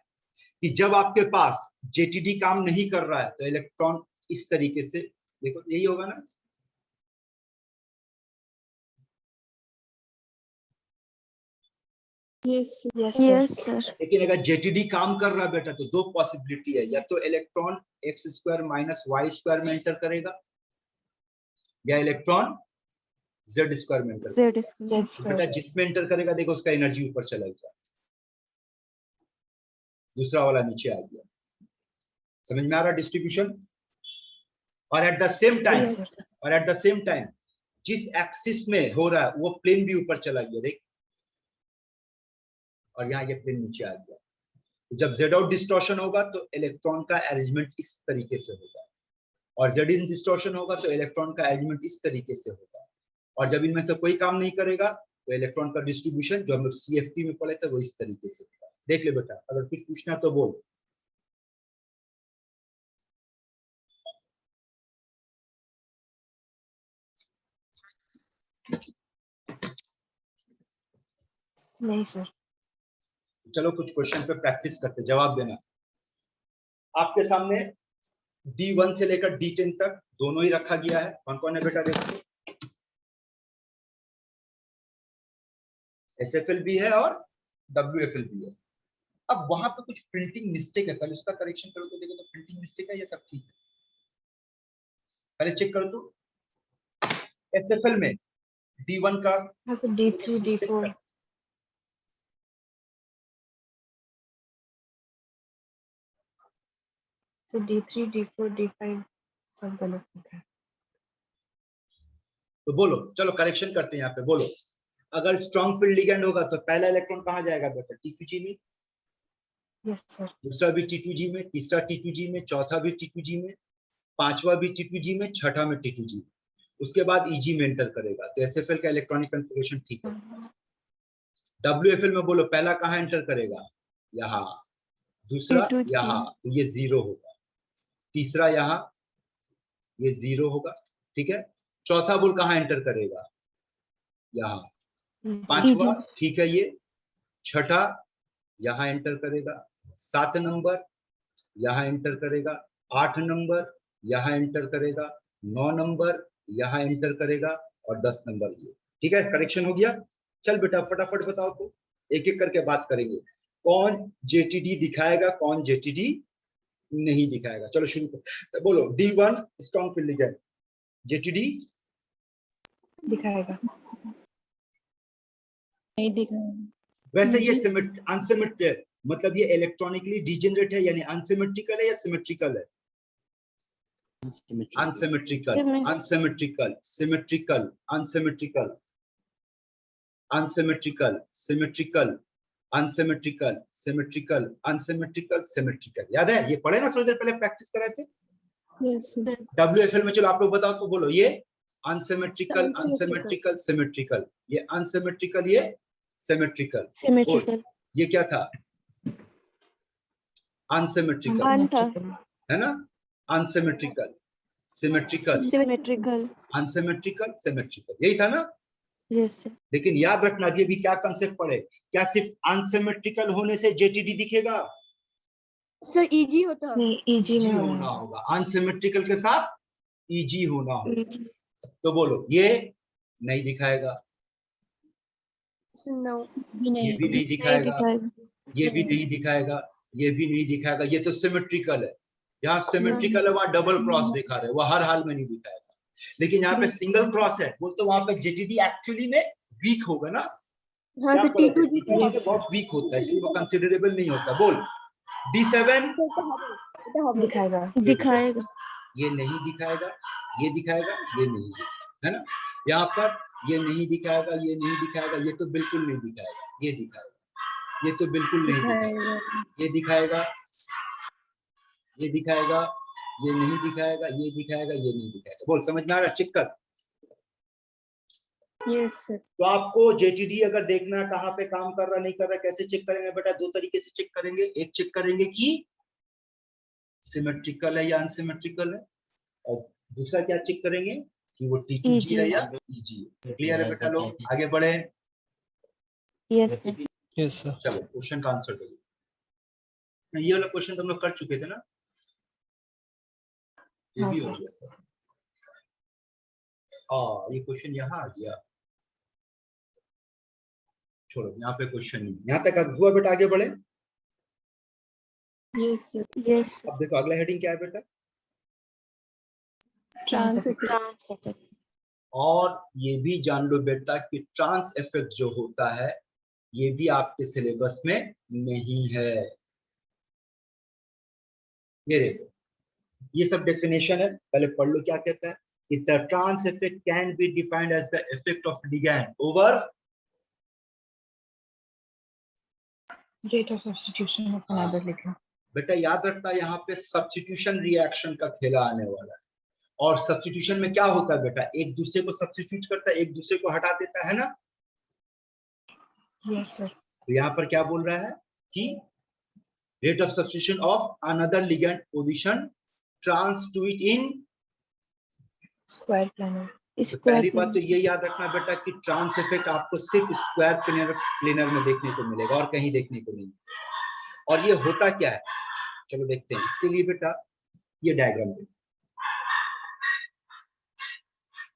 Speaker 1: कि जब आपके पास जेटीडी काम नहीं कर रहा है तो इलेक्ट्रॉन इस तरीके से, देखो यही होगा ना,
Speaker 4: यस सर।
Speaker 1: लेकिन अगर जेटीडी काम कर रहा है बेटा तो दो पॉसिबिलिटी है, या तो electron x square minus y square में एंटर करेगा, या इलेक्ट्रॉन जेड स्क्वायर में एंटर करेगा। बेटा जिसमें एंटर करेगा देखो उसका एनर्जी ऊपर चला गया, दूसरा वाला नीचे आ गया। समझ में आ रहा डिस्ट्रीब्यूशन? और एट द सेम टाइम जिस एक्सिस में हो रहा है वो प्लेन भी ऊपर चला गया, देख, और यहाँ ये प्लेन नीचे आ गया। तो जब जेड आउट डिस्टॉर्शन होगा तो इलेक्ट्रॉन का अरेंजमेंट इस तरीके से होगा, और जेड इन डिस्टॉर्शन होगा तो इलेक्ट्रॉन का अरेंजमेंट इस तरीके से होगा। और जब इनमें से कोई काम नहीं करेगा तो इलेक्ट्रॉन का डिस्ट्रीब्यूशन जो हम लोग CFT में पढ़े थे वो इस तरीके से होगा। देख ले बेटा, अगर कुछ पूछना तो बोल।
Speaker 2: नहीं सर।
Speaker 1: चलो कुछ क्वेश्चन पे प्रैक्टिस करते, जवाब देना। आपके सामने D1 से लेकर D10 तक दोनों ही रखा गया है। कौन कौन है बेटा? देखो, SFL भी है और WFL भी है। अब वहां पे कुछ प्रिंटिंग मिस्टेक है, पहले उसका करेक्शन करो तो देखो तो प्रिंटिंग मिस्टेक है या सब ठीक है? पहले चेक करो तो SFL में D1 का
Speaker 2: D3 D4 तो D3 D4 D5 सब गलत है।
Speaker 1: तो बोलो, चलो करेक्शन करते हैं यहाँ पे। बोलो, अगर स्ट्रॉन्ग फील्ड लिगेंड होगा तो पहला इलेक्ट्रॉन कहाँ जाएगा बेटा? T2G में।
Speaker 2: Yes sir. दूसरा
Speaker 1: दूसरा भी T2G में, तीसरा T2G में, चौथा भी T2G में, पांचवा भी T2G में, छठा में T2G। उसके बाद EG में एंटर करेगा, तो SFL का इलेक्ट्रॉनिक कन्फिगरेशन ठीक है। WFL में बोलो पहला कहाँ एंटर करेगा? यहाँ, दूसरा यहाँ, तो ये 0 होगा, तीसरा यहाँ, ये 0 होगा, ठीक है। चौथा बुल कहाँ एंटर करेगा? यहाँ, पांचवा ठीक है, ये छठा यहाँ एंटर करेगा, 7 नंबर यहाँ एंटर करेगा, 8 नंबर यहाँ एंटर करेगा, 9 नंबर यहाँ एंटर करेगा, और 10 नंबर ये। ठीक है, करेक्शन हो गया। चल बेटा फटाफट बताओ, तो एक एक करके बात करेंगे। कौन जेटीडी दिखाएगा, कौन जेटीडी नहीं दिखाएगा? चलो शुरू कर, बोलो। D1 strong field ligand, JTD
Speaker 2: दिखाएगा।
Speaker 4: नहीं दिखाएगा।
Speaker 1: वैसे ये अनसिमेट्रिक है, मतलब ये इलेक्ट्रॉनिकली डिजेनरेट है, यानी अनसिमेट्रिकल है या सिमेट्रिकल है? Unsymmetrical, unsymmetrical, symmetrical, unsymmetrical, unsymmetrical, symmetrical, unsymmetrical, symmetrical, unsymmetrical, symmetrical. याद है, ये पढ़े ना थोड़ी देर पहले, प्रैक्टिस कराए थे।
Speaker 4: Yes, sir.
Speaker 1: WFL में चलो आप लोग बताओ तो बोलो, ये अनसिमेट्रिकल,
Speaker 6: Symmetrical.
Speaker 1: अनसिमेट्रिकल, सिमेट्रिकल, ये अनसिमेट्रिकल, ये सिमेट्रिकल।
Speaker 4: Symmetrical.
Speaker 1: ये क्या था? अनसिमेट्रिकल,
Speaker 4: One था.
Speaker 1: है ना? Unsymmetrical, symmetrical,
Speaker 4: Symmetrical.
Speaker 1: Unsymmetrical, symmetrical, यही था ना?
Speaker 4: Yes, sir.
Speaker 1: लेकिन याद रखना कि अभी क्या कंसेप्ट पढ़े, क्या सिर्फ अनसिमेट्रिकल होने से जेटीडी दिखेगा?
Speaker 6: सर इजी होता है।
Speaker 2: नहीं इजी
Speaker 1: जी
Speaker 2: में
Speaker 1: होना होगा, अनसिमेट्रिकल के साथ ईजी होना होगा।
Speaker 4: EG.
Speaker 1: तो बोलो, ये नहीं दिखाएगा,
Speaker 6: नो
Speaker 3: भी
Speaker 1: ये
Speaker 3: नहीं
Speaker 1: भी नहीं दिखाएगा,
Speaker 4: दिखाएगा.
Speaker 1: ये भी नहीं दिखाएगा, ये भी नहीं दिखाएगा। ये तो सिमेट्रिकल है। यहाँ सिमेट्रिकल है, वहां डबल क्रॉस दिखा रहे, वह हर हाल में नहीं दिखाएगा। लेकिन यहाँ पे सिंगल क्रॉस है, बोल तो वहां पे जेटीडी एक्चुअली में वीक होगा ना?
Speaker 6: हाँ
Speaker 1: क्या
Speaker 6: सर
Speaker 1: बोला?
Speaker 6: T2
Speaker 1: T2 वहां पे बहुत वीक होता है, इसलिए वो कंसिडरेबल नहीं होता। बोल D7
Speaker 2: दिखाएगा।
Speaker 4: दिखाएगा.
Speaker 1: ये नहीं दिखाएगा, ये दिखाएगा, ये नहीं दिखाएगा, है ना? यहाँ पर ये नहीं दिखाएगा, ये नहीं दिखाएगा, ये तो बिल्कुल नहीं दिखाएगा, ये दिखाएगा, ये तो बिल्कुल नहीं दिखाएगा, ये दिखाएगा, ये दिखाएगा, ये नहीं दिखाएगा, ये दिखाएगा, ये नहीं दिखाएगा। बोल, समझ में आ रहा? चेक कर।
Speaker 4: Yes, sir.
Speaker 1: तो आपको जेटीडी अगर देखना है कहाँ पे काम कर रहा नहीं कर रहा, कैसे चेक करेंगे बेटा? दो तरीके से चेक करेंगे। एक चेक करेंगे कि सिमेट्रिकल है या अनसिमेट्रिकल है, और दूसरा क्या चेक करेंगे कि वो T2G है या EG है। क्लियर है बेटा? लोग आगे बढ़े।
Speaker 4: Yes, sir.
Speaker 7: Yes, sir.
Speaker 1: चलो क्वेश्चन का आंसर दो। ये वाला क्वेश्चन तो हम लोग कर चुके थे ना, ये भी हो गया। ये क्वेश्चन यहाँ आ गया, छोड़ो, यहाँ पे क्वेश्चन नहीं। यहाँ तक अब हुआ बेटा, आगे बढ़े।
Speaker 4: Yes, sir. Yes, sir.
Speaker 1: अब देखो अगला हेडिंग क्या है बेटा?
Speaker 4: Trans effect.
Speaker 1: और ये भी जान लो बेटा कि ट्रांस इफेक्ट जो होता है ये भी आपके सिलेबस में नहीं है। ये देखो, ये सब डेफिनेशन है, पहले पढ़ लो क्या कहता है। The trans effect can be defined as the effect of ligand over
Speaker 2: rate of substitution of another लिखना।
Speaker 1: बेटा याद रखना, यहाँ पे सब्स्टिट्यूशन रिएक्शन का खेला आने वाला है। और सब्स्टिट्यूशन में क्या होता है बेटा? एक दूसरे को सब्स्टिट्यूट करता है, एक दूसरे को हटा देता है ना?
Speaker 2: Yes sir.
Speaker 1: तो यहाँ पर क्या बोल रहा है कि rate of substitution of another ligand position trans to it in
Speaker 2: square planar.
Speaker 1: तो पहली बात तो ये याद रखना बेटा कि ट्रांस इफेक्ट आपको सिर्फ स्क्वायर प्लेनर में देखने को मिलेगा और कहीं देखने को नहीं। और ये होता क्या है, चलो देखते हैं। इसके लिए बेटा ये डायग्राम देखो।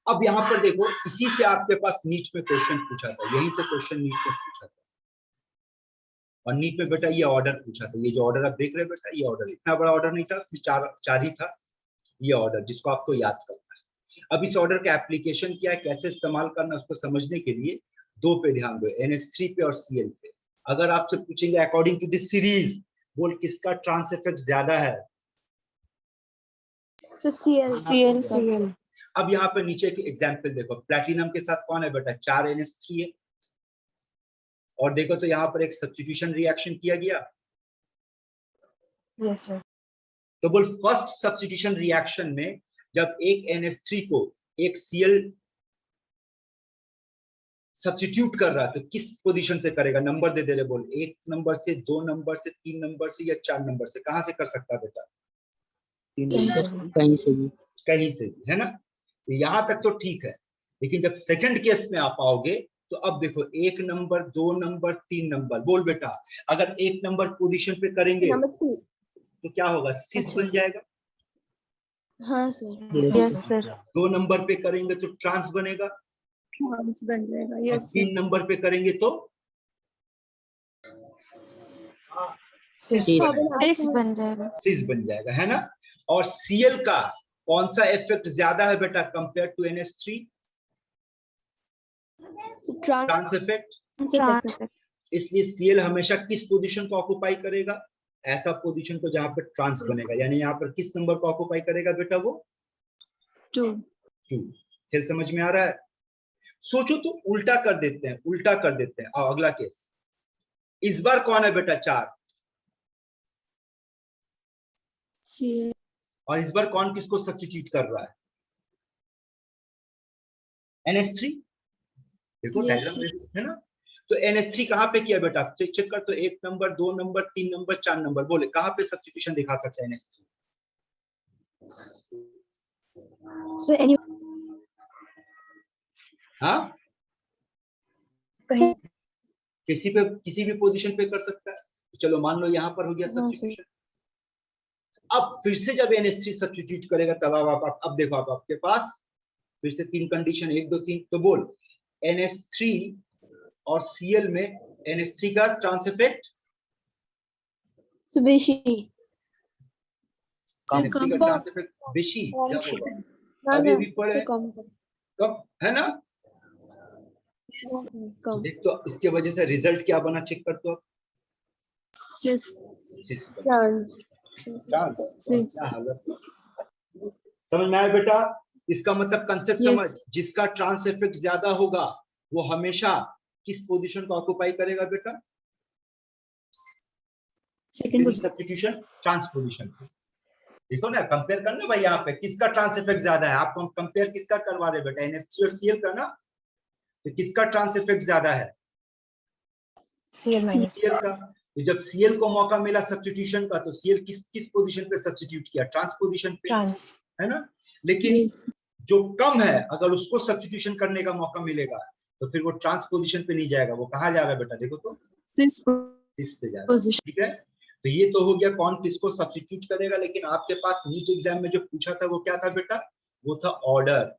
Speaker 1: अब यहाँ पर देखो, इसी से आपके पास नीट में क्वेश्चन पूछा था, यहीं से क्वेश्चन नीट में पूछा था। और नीट में बेटा ये ऑर्डर पूछा था। ये जो ऑर्डर आप देख रहे हैं बेटा, ये ऑर्डर इतना बड़ा ऑर्डर नहीं था, चार ही था ये ऑर्डर, जिसको आपको याद करना है। अब इस ऑर्डर का एप्लीकेशन क्या है, कैसे इस्तेमाल करना, उसको समझने के लिए दो पे ध्यान दो, NH3 पे और Cl पे। अगर आपसे पूछेंगे अकॉर्डिंग टू दिस सीरीज, बोल किसका ट्रांस इफेक्ट ज्यादा है?
Speaker 6: Cl।
Speaker 1: अब यहाँ पे नीचे के एग्जाम्पल देखो, प्लैटिनम के साथ कौन है बेटा? 4 NH3 है। और देखो तो यहाँ पर एक सब्स्टिट्यूशन रिएक्शन किया गया।
Speaker 2: Yes sir.
Speaker 1: तो बोल फर्स्ट सब्स्टिट्यूशन रिएक्शन में जब एक NH3 को एक Cl सब्स्टिट्यूट कर रहा है तो किस पोजीशन से करेगा? नंबर दे दे रहे, बोल 1 नंबर से, 2 नंबर से, 3 नंबर से या 4 नंबर से? कहां से कर सकता है बेटा?
Speaker 3: कहीं से भी,
Speaker 1: कहीं से भी, है ना? तो यहां तक तो ठीक है। लेकिन जब सेकंड केस में आप आओगे तो अब देखो 1 नंबर, 2 नंबर, 3 नंबर। बोल बेटा, अगर 1 नंबर पोजीशन पे करेंगे तो क्या होगा? सिस बन जाएगा।
Speaker 6: हाँ सर।
Speaker 4: Yes, sir.
Speaker 1: 2 नंबर पे करेंगे तो ट्रांस बनेगा।
Speaker 4: Trans बन जाएगा.
Speaker 1: और
Speaker 4: Yes, sir.
Speaker 1: 3 नंबर पे करेंगे तो
Speaker 4: Cis बन जाएगा.
Speaker 1: सिस बन जाएगा, है ना? और Cl का कौन सा इफेक्ट ज्यादा है बेटा compare to NH3? Trans effect.
Speaker 4: Trans effect.
Speaker 1: इसलिए Cl हमेशा किस पोजीशन को ऑक्युपाई करेगा? ऐसा पोजीशन को जहां पर ट्रांस बनेगा। यानी यहाँ पर किस नंबर को ऑक्युपाई करेगा बेटा? वो
Speaker 4: 2.
Speaker 1: 2। खेल समझ में आ रहा है? सोचो तो उल्टा कर देते हैं, उल्टा कर देते हैं। और अगला केस, इस बार कौन है बेटा 4,
Speaker 4: Cl.
Speaker 1: और इस बार कौन किसको सब्स्टिट्यूट कर रहा है? NH3। देखो
Speaker 4: Yes,
Speaker 1: डायग्राम है ना। तो NH3 कहाँ पे किया बेटा? चेक कर। तो 1 नंबर, 2 नंबर, 3 नंबर, 4 नंबर, बोले कहाँ पे सब्स्टिट्यूशन दिखा सकते हैं NH3?
Speaker 6: So any
Speaker 1: हाँ,
Speaker 2: कहीं
Speaker 1: किसी भी पोजीशन पे कर सकता है। तो चलो मान लो यहाँ पर हो गया
Speaker 6: हाँ,
Speaker 1: सब्स्टिट्यूशन। अब फिर से जब NH3 सब्स्टिट्यूट करेगा तब अब देखो आप आपके पास फिर से 3 कंडीशन, 1 2 3। तो बोल NH3 और Cl में NH3 का ट्रांस इफेक्ट
Speaker 6: so बेशी
Speaker 1: NH3 का ट्रांस इफेक्ट बेशी क्या होगा? अभी भी पढ़े
Speaker 6: कम
Speaker 1: कब है ना।
Speaker 6: कम
Speaker 1: देख तो इसके वजह से रिजल्ट क्या बना, चेक कर तो।
Speaker 4: Yes.
Speaker 6: Chance
Speaker 1: trans
Speaker 4: Yes.
Speaker 1: क्या हालत, समझ में आया बेटा? इसका मतलब कंसेप्ट
Speaker 4: Yes.
Speaker 1: समझ। जिसका ट्रांस इफेक्ट ज्यादा होगा वो हमेशा किस पोजीशन को ऑक्युपाई करेगा बेटा?
Speaker 4: Second position.
Speaker 1: Substitution trans position. देखो ना, कंपेयर करना भाई, यहाँ पे किसका ट्रांस इफेक्ट ज्यादा है? आप कंपेयर किसका करवा रहे बेटा? NH3 और Cl का ना। तो किसका ट्रांस इफेक्ट ज्यादा है?
Speaker 2: Cl minus
Speaker 1: Cl का। तो जब Cl को मौका मिला सब्स्टिट्यूशन का तो Cl किस पोजीशन पे सब्स्टिट्यूट किया? ट्रांस पोजीशन पे,
Speaker 2: trans
Speaker 1: है ना। लेकिन
Speaker 4: Yes.
Speaker 1: जो कम है अगर उसको सब्स्टिट्यूशन करने का मौका मिलेगा तो फिर वो ट्रांस पोजीशन पे नहीं जाएगा, वो कहाँ जाएगा बेटा? देखो तो
Speaker 4: Sixth
Speaker 1: इस पे जाएगा।
Speaker 4: position.
Speaker 1: ठीक है, तो ये तो हो गया कौन किसको सब्स्टिट्यूट करेगा। लेकिन आपके पास नीट एग्जाम में जो पूछा था वो क्या था बेटा? वो था ऑर्डर।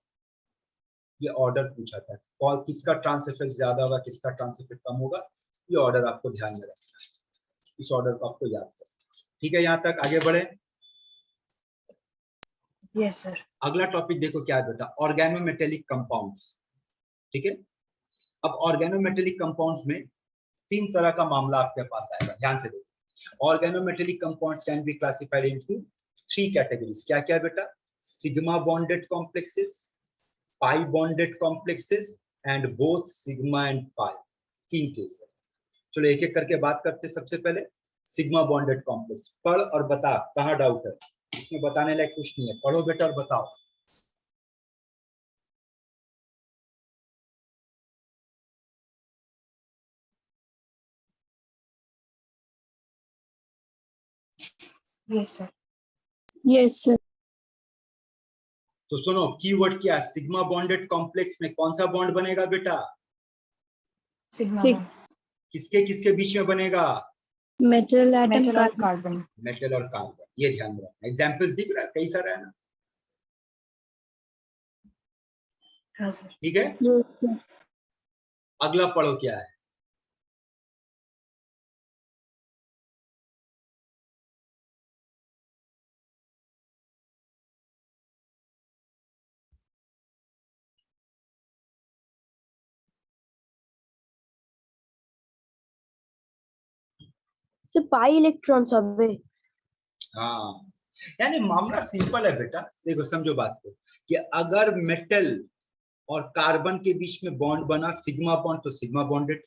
Speaker 1: ये ऑर्डर पूछा था, कौन किसका ट्रांस इफेक्ट ज्यादा होगा, किसका ट्रांस इफेक्ट कम होगा। ये ऑर्डर आपको ध्यान में रखना है, इस ऑर्डर को आपको याद करना। ठीक है, यहाँ तक आगे बढ़े।
Speaker 2: yes sir
Speaker 1: अगला टॉपिक देखो क्या है बेटा? Organometallic compounds. ठीक है, अब ऑर्गेनोमेटेलिक कंपाउंड्स में 3 तरह का मामला आपके पास आएगा, ध्यान से देखो। Organometallic compounds can be classified into 3 categories. क्या क्या बेटा? Sigma bonded complexes, pi bonded complexes and both sigma and pi. 3 case है। चलो एक एक करके बात करते हैं। सबसे पहले सिग्मा बॉन्डेड कॉम्प्लेक्स। पढ़ और बता, कहाँ डाउट है? इसमें बताने लायक कुछ नहीं है, पढ़ो बेटा और बताओ।
Speaker 2: yes sir
Speaker 4: Yes, sir.
Speaker 1: तो सुनो, कीवर्ड क्या है? सिग्मा बॉन्डेड कॉम्प्लेक्स में कौन सा बॉन्ड बनेगा बेटा?
Speaker 2: sigma
Speaker 4: Sig-
Speaker 2: bond,
Speaker 1: किसके किसके बीच में बनेगा?
Speaker 4: Metal atom
Speaker 2: metal और
Speaker 4: carbon.
Speaker 2: carbon
Speaker 1: मेटल और कार्बन। ये ध्यान रखना। एग्जांपल्स दिख रहा है, कई सारा है ना।
Speaker 2: हाँ सर
Speaker 1: ठीक है,
Speaker 4: Yes, sir.
Speaker 1: अगला पढ़ो क्या है?
Speaker 6: so पाई इलेक्ट्रॉन्स হবে
Speaker 1: हाँ, यानी मामला सिंपल है बेटा। देखो समझो बात को, कि अगर मेटल और कार्बन के बीच में बॉन्ड बना सिग्मा बॉन्ड तो सिग्मा बॉन्डेड।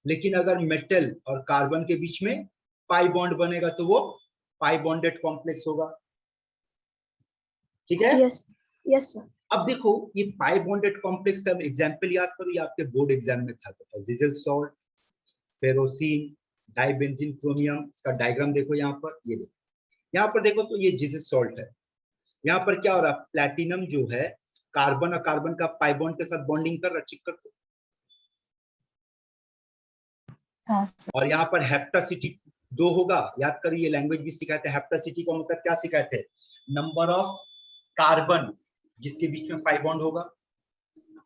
Speaker 1: लेकिन अगर मेटल और कार्बन के बीच में पाई बॉन्ड बनेगा तो वो पाई बॉन्डेड कॉम्प्लेक्स होगा। ठीक है,
Speaker 6: यस यस सर
Speaker 1: अब देखो ये पाई बॉन्डेड कॉम्प्लेक्स का एग्जांपल याद करो, ये आपके बोर्ड एग्जाम में था बेटा। जिजल सॉल्ट, फेरोसिन, डाइबेंजीन क्रोमियम। इसका डायग्राम देखो यहाँ पर, ये देखो यहाँ पर देखो तो ये जिजल सॉल्ट है। यहाँ पर क्या हो रहा है? प्लैटिनम जो है कार्बन और कार्बन का पाई बॉन्ड के साथ बॉन्डिंग कर रहा है, चेक कर दो।
Speaker 2: हाँ सर
Speaker 1: और यहाँ पर हेप्टासिटी 2 होगा। याद करिए, लैंग्वेज भी सिखाए थे। हेप्टासिटी का मतलब क्या सिखाए थे? नंबर ऑफ कार्बन जिसके बीच में पाई बॉन्ड होगा।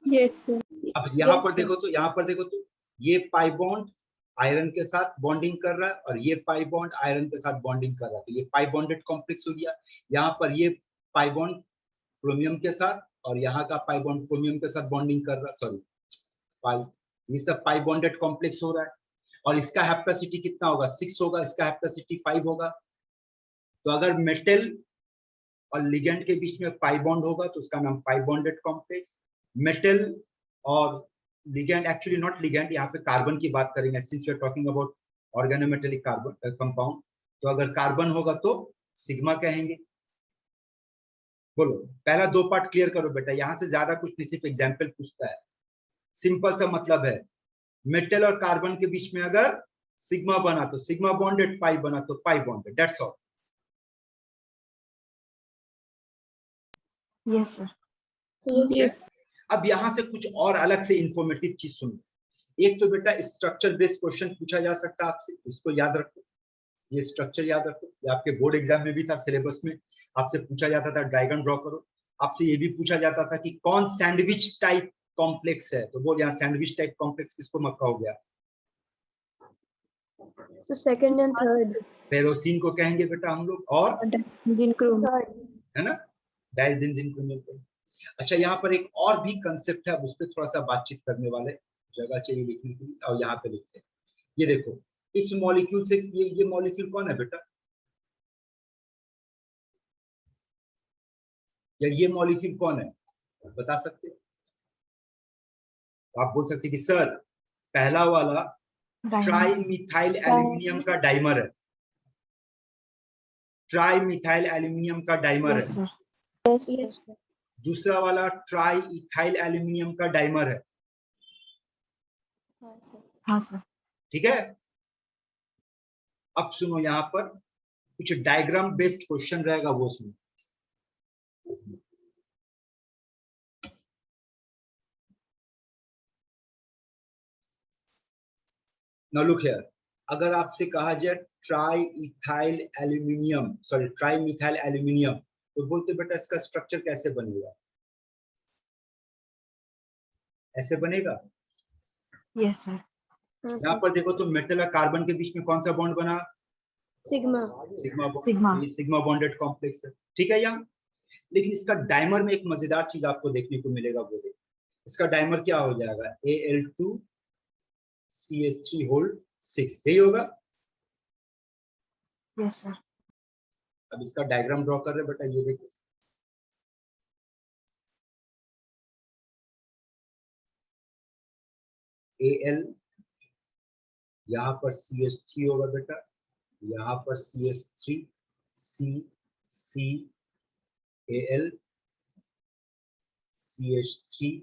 Speaker 4: Yes, sir.
Speaker 1: अब यहाँ
Speaker 6: Yes,
Speaker 1: पर
Speaker 6: sir.
Speaker 1: देखो तो, यहाँ पर देखो तो ये पाई बॉन्ड आयरन के साथ बॉन्डिंग कर रहा है और ये पाई बॉन्ड आयरन के साथ बॉन्डिंग कर रहा है, तो ये पाई बॉन्डेड कॉम्प्लेक्स हो गया। यहाँ पर ये पाई बॉन्ड क्रोमियम के साथ और यहाँ का पाई बॉन्ड क्रोमियम के साथ बॉन्डिंग कर रहा है, सॉरी पाई, ये सब पाई बॉन्डेड कॉम्प्लेक्स हो रहा है। और इसका हेप्टासिटी कितना होगा? 6 होगा, इसका हेप्टासिटी 5 होगा। तो अगर मेटल और लिगेंड के बीच में पाई बॉन्ड होगा तो उसका नाम पाई बॉन्डेड कॉम्प्लेक्स। मेटल और लिगेंड, एक्चुअली नॉट लिगेंड, यहाँ पे कार्बन की बात करेंगे since we are talking about organometallic carbon compound. तो अगर कार्बन होगा तो सिग्मा कहेंगे। बोलो, पहला दो पार्ट क्लियर करो बेटा, यहाँ से ज्यादा कुछ नहीं, सिर्फ एग्जाम्पल पूछता है। सिंपल सा मतलब है, मेटल और कार्बन के बीच में अगर सिग्मा बना तो सिग्मा बॉन्डेड, पाई बना तो पाई bonded, that's all.
Speaker 2: Yes, sir.
Speaker 6: Yes.
Speaker 1: अब यहाँ से कुछ और अलग से इंफॉर्मेटिव चीज सुनो। एक तो बेटा स्ट्रक्चर बेस्ड क्वेश्चन पूछा जा सकता है आपसे, इसको याद रखो, ये स्ट्रक्चर याद रखो। ये आपके बोर्ड एग्जाम में भी था, सिलेबस में आपसे पूछा जाता था डायग्राम ड्रॉ करो। आपसे ये भी पूछा जाता था कि कौन सैंडविच टाइप कॉम्प्लेक्स है, तो बोल यहाँ सैंडविच टाइप कॉम्प्लेक्स किसको मक्का हो गया?
Speaker 6: So second and third.
Speaker 1: पेरोसिन को कहेंगे बेटा हम लोग, और
Speaker 6: Third.
Speaker 1: है ना, डाइबेंजीन क्रोमेटोन। अच्छा, यहाँ पर एक और भी कंसेप्ट है, उस पर थोड़ा सा बातचीत करने वाले, जगह चाहिए लिखने के लिए, और यहाँ पे लिखते हैं। ये देखो, इस मॉलिक्यूल से ये मॉलिक्यूल कौन है बेटा, या ये मॉलिक्यूल कौन है, बता सकते हो? आप बोल सकते कि सर पहला वाला ट्राई मिथाइल एल्यूमिनियम का डाइमर है, ट्राई मिथाइल एल्यूमिनियम का डाइमर
Speaker 2: Yes,
Speaker 1: है।
Speaker 2: sir.
Speaker 6: Yes.
Speaker 1: दूसरा वाला ट्राई इथाइल एल्यूमिनियम का डाइमर है,
Speaker 2: हाँ सर।
Speaker 1: ठीक है। अब सुनो, यहाँ पर कुछ डायग्राम बेस्ड क्वेश्चन रहेगा, वो सुनो। Now look here, अगर आपसे कहा जाए try ethyl aluminium, sorry tri methyl aluminium, तो बोलते बेटा इसका स्ट्रक्चर कैसे बनेगा? ऐसे बनेगा।
Speaker 2: Yes, sir.
Speaker 1: यहाँ पर देखो तो मेटल और कार्बन के बीच में कौन सा बॉन्ड बना?
Speaker 6: Sigma.
Speaker 1: Sigma bond.
Speaker 2: Sigma.
Speaker 1: ये सिग्मा बॉन्डेड कॉम्प्लेक्स है, ठीक है यहाँ। लेकिन इसका डाइमर में एक मजेदार चीज आपको देखने को मिलेगा, वो देखो इसका डाइमर क्या हो जाएगा, Al2CH3 होल्ड 6, यही होगा।
Speaker 2: Yes, sir.
Speaker 1: अब इसका डायग्राम ड्रॉ कर रहे बेटा, ये देखो Al, यहाँ पर CH3 होगा बेटा, यहाँ पर CH3, C Al, CH3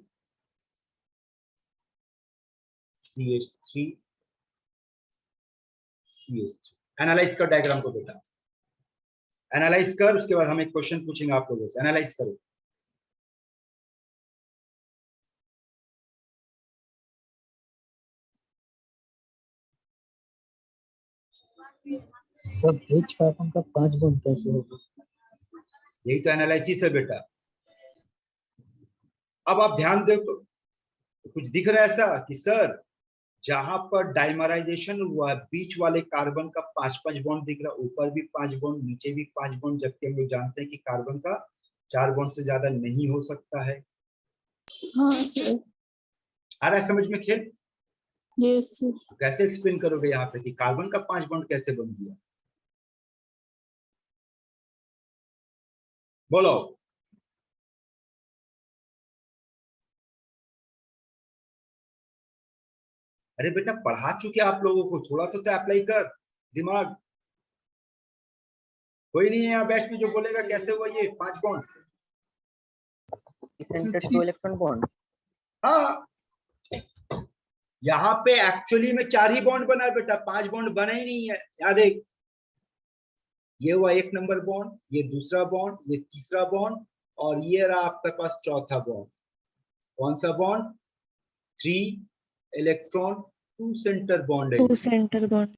Speaker 1: CH3 CH3। Analyse कर डायग्राम को बेटा, एनालाइज कर, उसके बाद हम एक क्वेश्चन पूछेंगे आप लोगों से, एनालाइज करो।
Speaker 3: सब H कार्बन का 5 बॉन्ड कैसे होगा?
Speaker 1: यही तो एनालिसिस है बेटा। अब आप ध्यान दो, तो कुछ दिख रहा है ऐसा कि सर जहां पर डाइमराइजेशन हुआ है, बीच वाले कार्बन का 5-5 बॉन्ड दिख रहा है, ऊपर भी 5 बॉन्ड, नीचे भी 5 बॉन्ड, जबकि हम लोग जानते हैं कि कार्बन का 4 बॉन्ड से ज्यादा नहीं हो सकता है।
Speaker 4: हाँ सर।
Speaker 1: आ रहा है समझ में खेल?
Speaker 4: Yes sir.
Speaker 1: कैसे एक्सप्लेन करोगे यहाँ पे कि कार्बन का 5 बॉन्ड कैसे बन गया? बोलो। अरे बेटा पढ़ा चुके आप लोगों को, थोड़ा सा तो अप्लाई कर दिमाग। कोई नहीं है यहाँ बैच में जो बोलेगा कैसे हुआ ये 5 बॉन्ड।
Speaker 3: Centre 2 electron bond.
Speaker 1: हाँ, यहाँ पे एक्चुअली में 4 ही बॉन्ड बना है बेटा, 5 बॉन्ड बना ही नहीं है। याद है, ये हुआ 1 नंबर बॉन्ड, ये दूसरा बॉन्ड, ये तीसरा बॉन्ड, और ये रहा आपके पास चौथा बॉन्ड। कौन सा बॉन्ड? 3 इलेक्ट्रॉन 2 सेंटर बॉन्ड है,
Speaker 4: 2 सेंटर बॉन्ड।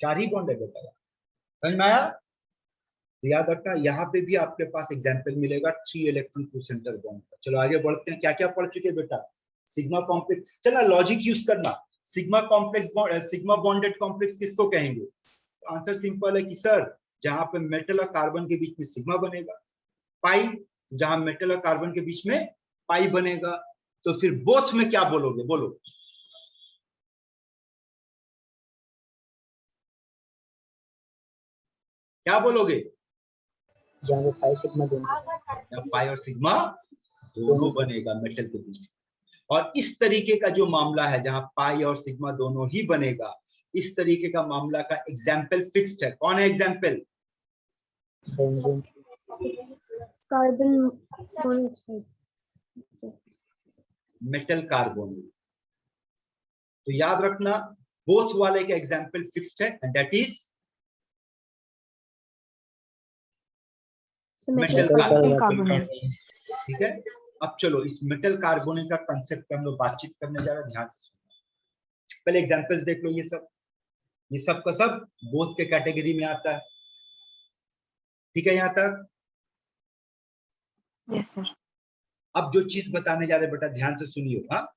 Speaker 1: 4 ही बॉन्ड है बेटा, समझ में आया? तो याद रखना, यहाँ पे भी आपके पास एग्जाम्पल मिलेगा 3 इलेक्ट्रॉन 2 सेंटर बॉन्ड का। चलो आगे बढ़ते हैं, क्या क्या पढ़ चुके बेटा? सिग्मा कॉम्प्लेक्स, चला लॉजिक यूज करना। Sigma complex bond, sigma bonded complex किसको कहेंगे? तो आंसर सिंपल है कि सर जहां पे मेटल और कार्बन के बीच में सिग्मा बनेगा। पाई, जहां मेटल और कार्बन के बीच में पाई बनेगा। तो फिर बोथ में क्या बोलोगे? बोलो क्या बोलोगे?
Speaker 3: जहाँ पे पाई सिग्मा दोनों।
Speaker 1: जब पाई और सिग्मा दोनों बनेगा मेटल के बीच। और इस तरीके का जो मामला है जहां पाई और सिग्मा दोनों ही बनेगा, इस तरीके का मामला का एग्जाम्पल फिक्स्ड है। कौन है example?
Speaker 3: Benzene.
Speaker 6: Carbon monoxide.
Speaker 1: Metal carbonyl. तो याद रखना बोथ वाले का एग्जाम्पल फिक्स्ड है and that is
Speaker 6: So
Speaker 1: metal
Speaker 6: metal
Speaker 1: carbonyl.
Speaker 2: Carbonate.
Speaker 1: ठीक है, अब चलो इस मेटल कार्बोनिल का कंसेप्ट पे हम लोग बातचीत करने जा रहे हैं, ध्यान से सुनना। पहले एग्जांपल्स देख लो, ये सब का सब बोथ के कैटेगरी में आता है। ठीक है यहां तक?
Speaker 2: Yes sir.
Speaker 1: अब जो चीज बताने जा रहे हैं बेटा ध्यान से सुनियो। हाँ,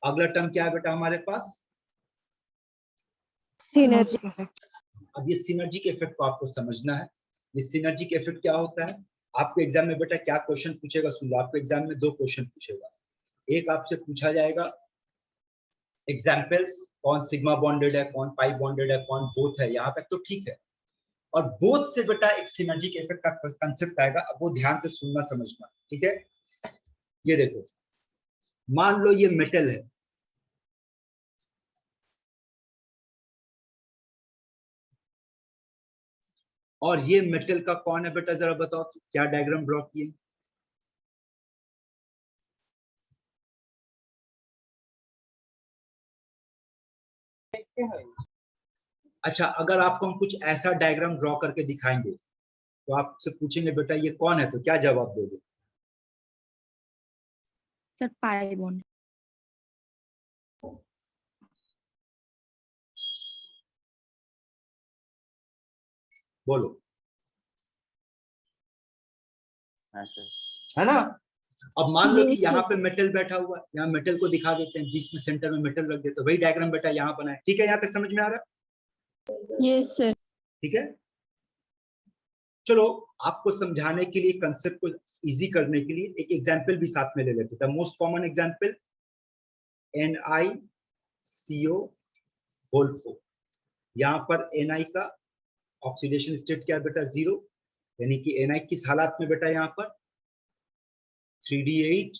Speaker 1: अगला टर्म क्या है बेटा हमारे पास?
Speaker 2: Synergy effect.
Speaker 1: अब ये सिनर्जी के इफेक्ट को आपको समझना है। ये सिनर्जी के इफेक्ट क्या होता है? आपके एग्जाम में बेटा क्या क्वेश्चन पूछेगा, सुन लो। आपके एग्जाम में दो क्वेश्चन पूछेगा। एक आपसे पूछा जाएगा एग्जाम्पल्स, कौन सिग्मा बॉन्डेड है, कौन पाई बॉन्डेड है, कौन बोथ है, यहां तक तो ठीक है। और बोथ से बेटा एक सिनर्जी के इफेक्ट का कंसेप्ट आएगा। अब वो ध्यान से सुनना समझना, ठीक है? ये देखो, मान लो ये मेटल है, और ये मेटल का कौन है बेटा, जरा बताओ तो क्या डायग्राम ड्रॉ किए? अच्छा, अगर आपको हम कुछ ऐसा डायग्राम ड्रॉ करके दिखाएंगे तो आपसे पूछेंगे बेटा ये कौन है, तो क्या जवाब दोगे?
Speaker 4: Sir pi bond.
Speaker 1: बोलो।
Speaker 7: हाँ सर।
Speaker 1: है ना? अब मान लो कि
Speaker 6: Yes,
Speaker 1: यहाँ
Speaker 6: sir.
Speaker 1: पे मेटल बैठा हुआ है, यहाँ मेटल को दिखा देते हैं, बीच में सेंटर में मेटल रख देते हैं, वही डायग्राम बेटा यहाँ बना है। ठीक है, यहाँ तक समझ में आ रहा है?
Speaker 6: Yes, sir.
Speaker 1: ठीक है, चलो आपको समझाने के लिए, कंसेप्ट को इजी करने के लिए एक एग्जांपल भी साथ में ले लेते हैं। Most common example NiCO4। यहाँ पर Ni का ऑक्सीडेशन स्टेट क्या है बेटा? 0, यानी कि Ni किस हालात में बेटा? यहाँ पर 3D8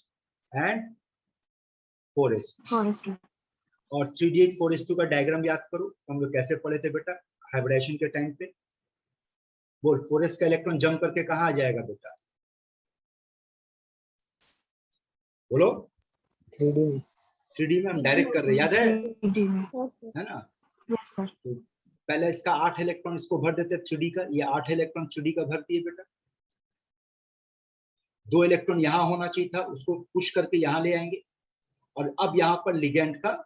Speaker 1: एंड 4s2। और 3D8 4s2 का डायग्राम याद करो, हम लोग कैसे पढ़े थे बेटा हाइब्रिडेशन के टाइम पे? बोल, 4s का इलेक्ट्रॉन जंप करके कहाँ आ जाएगा बेटा? बोलो।
Speaker 3: 3D में।
Speaker 1: 3D में हम डायरेक्ट कर रहे हैं, याद है?
Speaker 2: जी में।
Speaker 1: है ना?
Speaker 2: Yes sir.
Speaker 1: तो पहले इसका 8 इलेक्ट्रॉन इसको भर देते 3D का, ये 8 इलेक्ट्रॉन 3D का भर दिए बेटा। 2 इलेक्ट्रॉन यहाँ होना चाहिए था, उसको पुश करके यहाँ ले आएंगे, और अब यहाँ पर लिगेंड का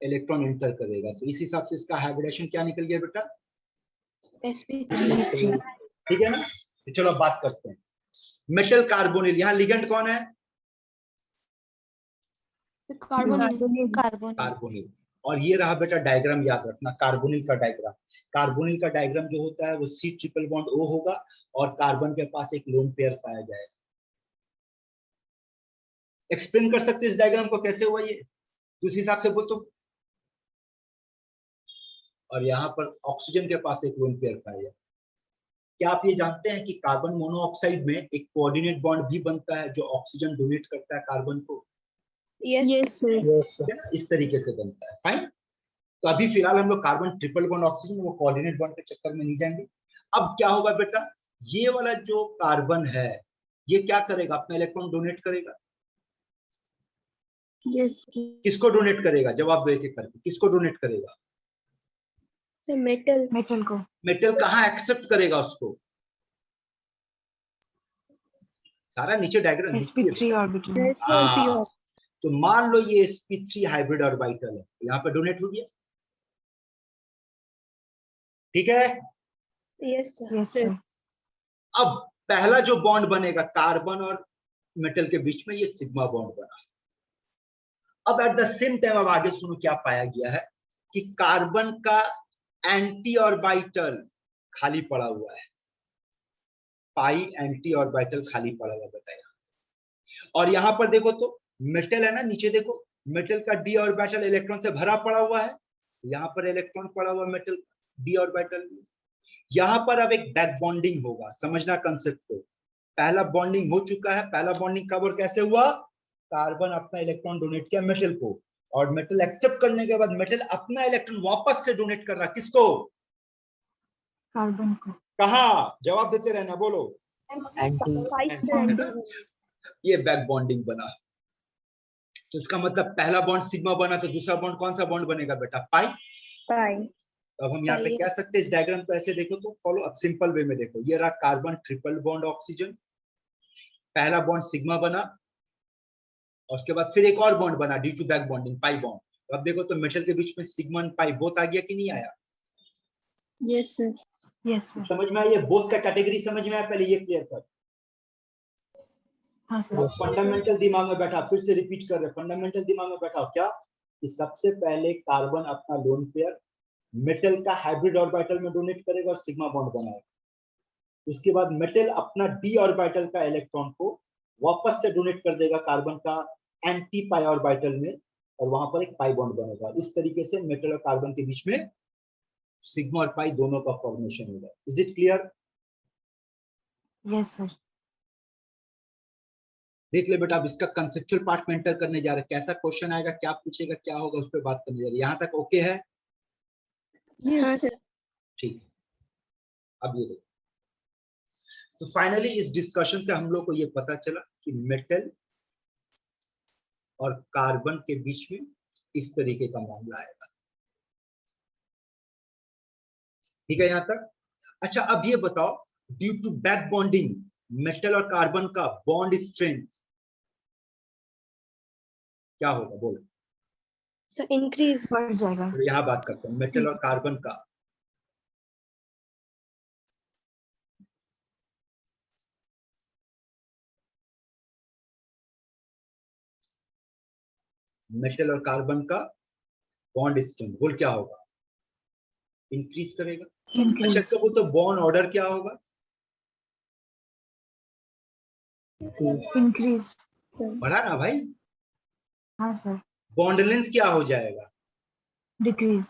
Speaker 1: इलेक्ट्रॉन एंटर करेगा। तो इस हिसाब से इसका हाइब्रिडेशन क्या निकल गया बेटा?
Speaker 6: sp3.
Speaker 1: ठीक है ना? तो चलो अब बात करते हैं मेटल कार्बोनिल। यहाँ लिगेंड कौन है? कार्बोनिल। और ये रहा बेटा डायग्राम, याद रखना कार्बोनिल का डायग्राम। कार्बोनिल का डायग्राम जो होता है वो C ट्रिपल बॉन्ड O होगा, और कार्बन के पास एक लोन पेयर पाया जाएगा। एक्सप्लेन कर सकते इस डायग्राम को कैसे हुआ ये? उस हिसाब से बोल तो। और यहाँ पर ऑक्सीजन के पास एक लोन पेयर पाया जाएगा। क्या आप ये जानते हैं कि कार्बन मोनोऑक्साइड में एक कोऑर्डिनेट बॉन्ड भी बनता है जो ऑक्सीजन डोनेट करता है कार्बन को?
Speaker 6: Yes, sir.
Speaker 3: Yes, sir.
Speaker 1: है ना? इस तरीके से बनता है। फाइन। तो अभी फिलहाल हम लोग कार्बन ट्रिपल बॉन्ड ऑक्सीजन, वो कोऑर्डिनेट बॉन्ड के चक्कर में नहीं जाएंगे। अब क्या होगा बेटा, ये वाला जो कार्बन है ये क्या करेगा? अपना इलेक्ट्रॉन डोनेट करेगा।
Speaker 6: Yes, sir.
Speaker 1: किसको डोनेट करेगा? जवाब दो एक एक करके, किसको डोनेट करेगा?
Speaker 6: So metal.
Speaker 2: मेटल को।
Speaker 1: मेटल कहाँ एक्सेप्ट करेगा उसको? सारा नीचे diagram
Speaker 2: sp3 orbital.
Speaker 6: Yes, sir.
Speaker 1: हाँ, तो मान लो ये sp3 हाइब्रिड ऑर्बिटल है, यहाँ पे डोनेट हो गया। ठीक है?
Speaker 6: Yes, sir.
Speaker 2: Yes sir.
Speaker 1: अब पहला जो बॉन्ड बनेगा कार्बन और मेटल के बीच में, ये सिग्मा बॉन्ड बना। अब एट द सेम टाइम अब आगे सुनो क्या पाया गया है कि कार्बन का एंटी ऑर्बिटल खाली पड़ा हुआ है। पाई एंटी ऑर्बिटल खाली पड़ा हुआ बताया। और यहां पर देखो तो मेटल है ना, नीचे देखो मेटल का डी ऑर्बिटल इलेक्ट्रॉन से भरा पड़ा हुआ है। यहाँ पर इलेक्ट्रॉन पड़ा हुआ मेटल डी ऑर्बिटल में। यहाँ पर अब एक बैक बॉन्डिंग होगा, समझना कंसेप्ट को। पहला बॉन्डिंग हो चुका है। पहला बॉन्डिंग कब और कैसे हुआ? कार्बन अपना इलेक्ट्रॉन डोनेट किया मेटल को, और मेटल एक्सेप्ट करने के बाद मेटल अपना इलेक्ट्रॉन वापस से डोनेट कर रहा, किसको?
Speaker 2: कार्बन को।
Speaker 1: कहा? जवाब देते रहना, बोलो।
Speaker 3: एंटी
Speaker 1: ये बैक बॉन्डिंग बना। तो इसका मतलब पहला बॉन्ड सिग्मा बना, तो दूसरा बॉन्ड कौन सा बॉन्ड बनेगा बेटा? पाई।
Speaker 2: पाई।
Speaker 1: अब हम यहाँ पे कह सकते हैं, इस डायग्राम को ऐसे देखो तो फॉलो, अब सिंपल वे में देखो, ये रहा कार्बन ट्रिपल बॉन्ड ऑक्सीजन, पहला बॉन्ड सिग्मा बना, और उसके बाद फिर एक और बॉन्ड बना due to back bonding, pi bond. तो अब देखो तो मेटल के बीच में सिग्मा और पाई बोथ आ गया कि नहीं आया?
Speaker 4: Yes sir.
Speaker 2: Yes sir.
Speaker 1: समझ में आया? बोथ का कैटेगरी समझ में आया? पहले ये क्लियर कर।
Speaker 2: हाँ सर।
Speaker 1: फंडामेंटल दिमाग में बैठा, फिर से रिपीट कर रहे, फंडामेंटल दिमाग में बैठा क्या कि सबसे पहले कार्बन अपना लोन पेयर मेटल का हाइब्रिड ऑर्बिटल में डोनेट करेगा और सिग्मा बॉन्ड बनाएगा। उसके बाद मेटल अपना डी ऑर्बिटल का इलेक्ट्रॉन को वापस से डोनेट कर देगा कार्बन का एंटी पाई ऑर्बिटल में, और वहां पर एक पाई बॉन्ड बनेगा। इस तरीके से मेटल और कार्बन के बीच में सिग्मा और पाई दोनों का फॉर्मेशन होगा। Is it clear?
Speaker 2: Yes sir.
Speaker 1: देख ले बेटा, अब इसका कंसेप्चुअल पार्ट में एंटर करने जा रहे हैं, कैसा क्वेश्चन आएगा, क्या पूछेगा, क्या होगा, उस पर बात करने जा रहे हैं। यहाँ तक ओके है?
Speaker 4: Yes sir.
Speaker 1: ठीक है, अब ये देखो, तो फाइनली इस डिस्कशन से हम लोग को ये पता चला कि मेटल और कार्बन के बीच में इस तरीके का मामला आएगा। ठीक है यहाँ तक? अच्छा, अब ये बताओ, due to back bonding metal और कार्बन का बॉन्ड स्ट्रेंथ क्या होगा, बोलो।
Speaker 6: So increase.
Speaker 2: बढ़ जाएगा।
Speaker 1: तो यहाँ बात करते हैं मेटल और कार्बन का मेटल और कार्बन का बॉन्ड स्ट्रेंथ बोल क्या होगा? इंक्रीज करेगा। अच्छा, इसका बोल तो बॉन्ड ऑर्डर क्या होगा?
Speaker 2: इंक्रीज।
Speaker 1: बढ़ा ना भाई।
Speaker 2: हाँ सर।
Speaker 1: बॉन्ड लेंथ क्या हो जाएगा?
Speaker 2: डिक्रीज।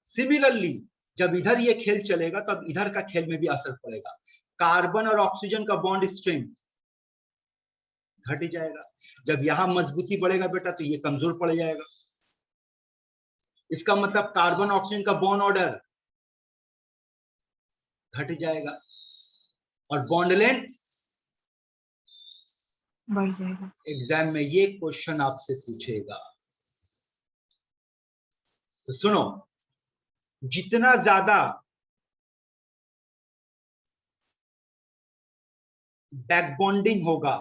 Speaker 1: सिमिलरली जब इधर ये खेल चलेगा तब इधर का खेल में भी असर पड़ेगा। कार्बन और ऑक्सीजन का बॉन्ड स्ट्रेंथ घट जाएगा। जब यहां मजबूती बढ़ेगा बेटा तो ये कमजोर पड़ जाएगा। इसका मतलब कार्बन ऑक्सीजन का बॉन्ड ऑर्डर घट जाएगा और बॉन्ड लेंथ
Speaker 2: बढ़ जाएगा।
Speaker 1: एग्जाम में ये क्वेश्चन आपसे पूछेगा, तो सुनो, जितना ज्यादा बैक बॉन्डिंग होगा,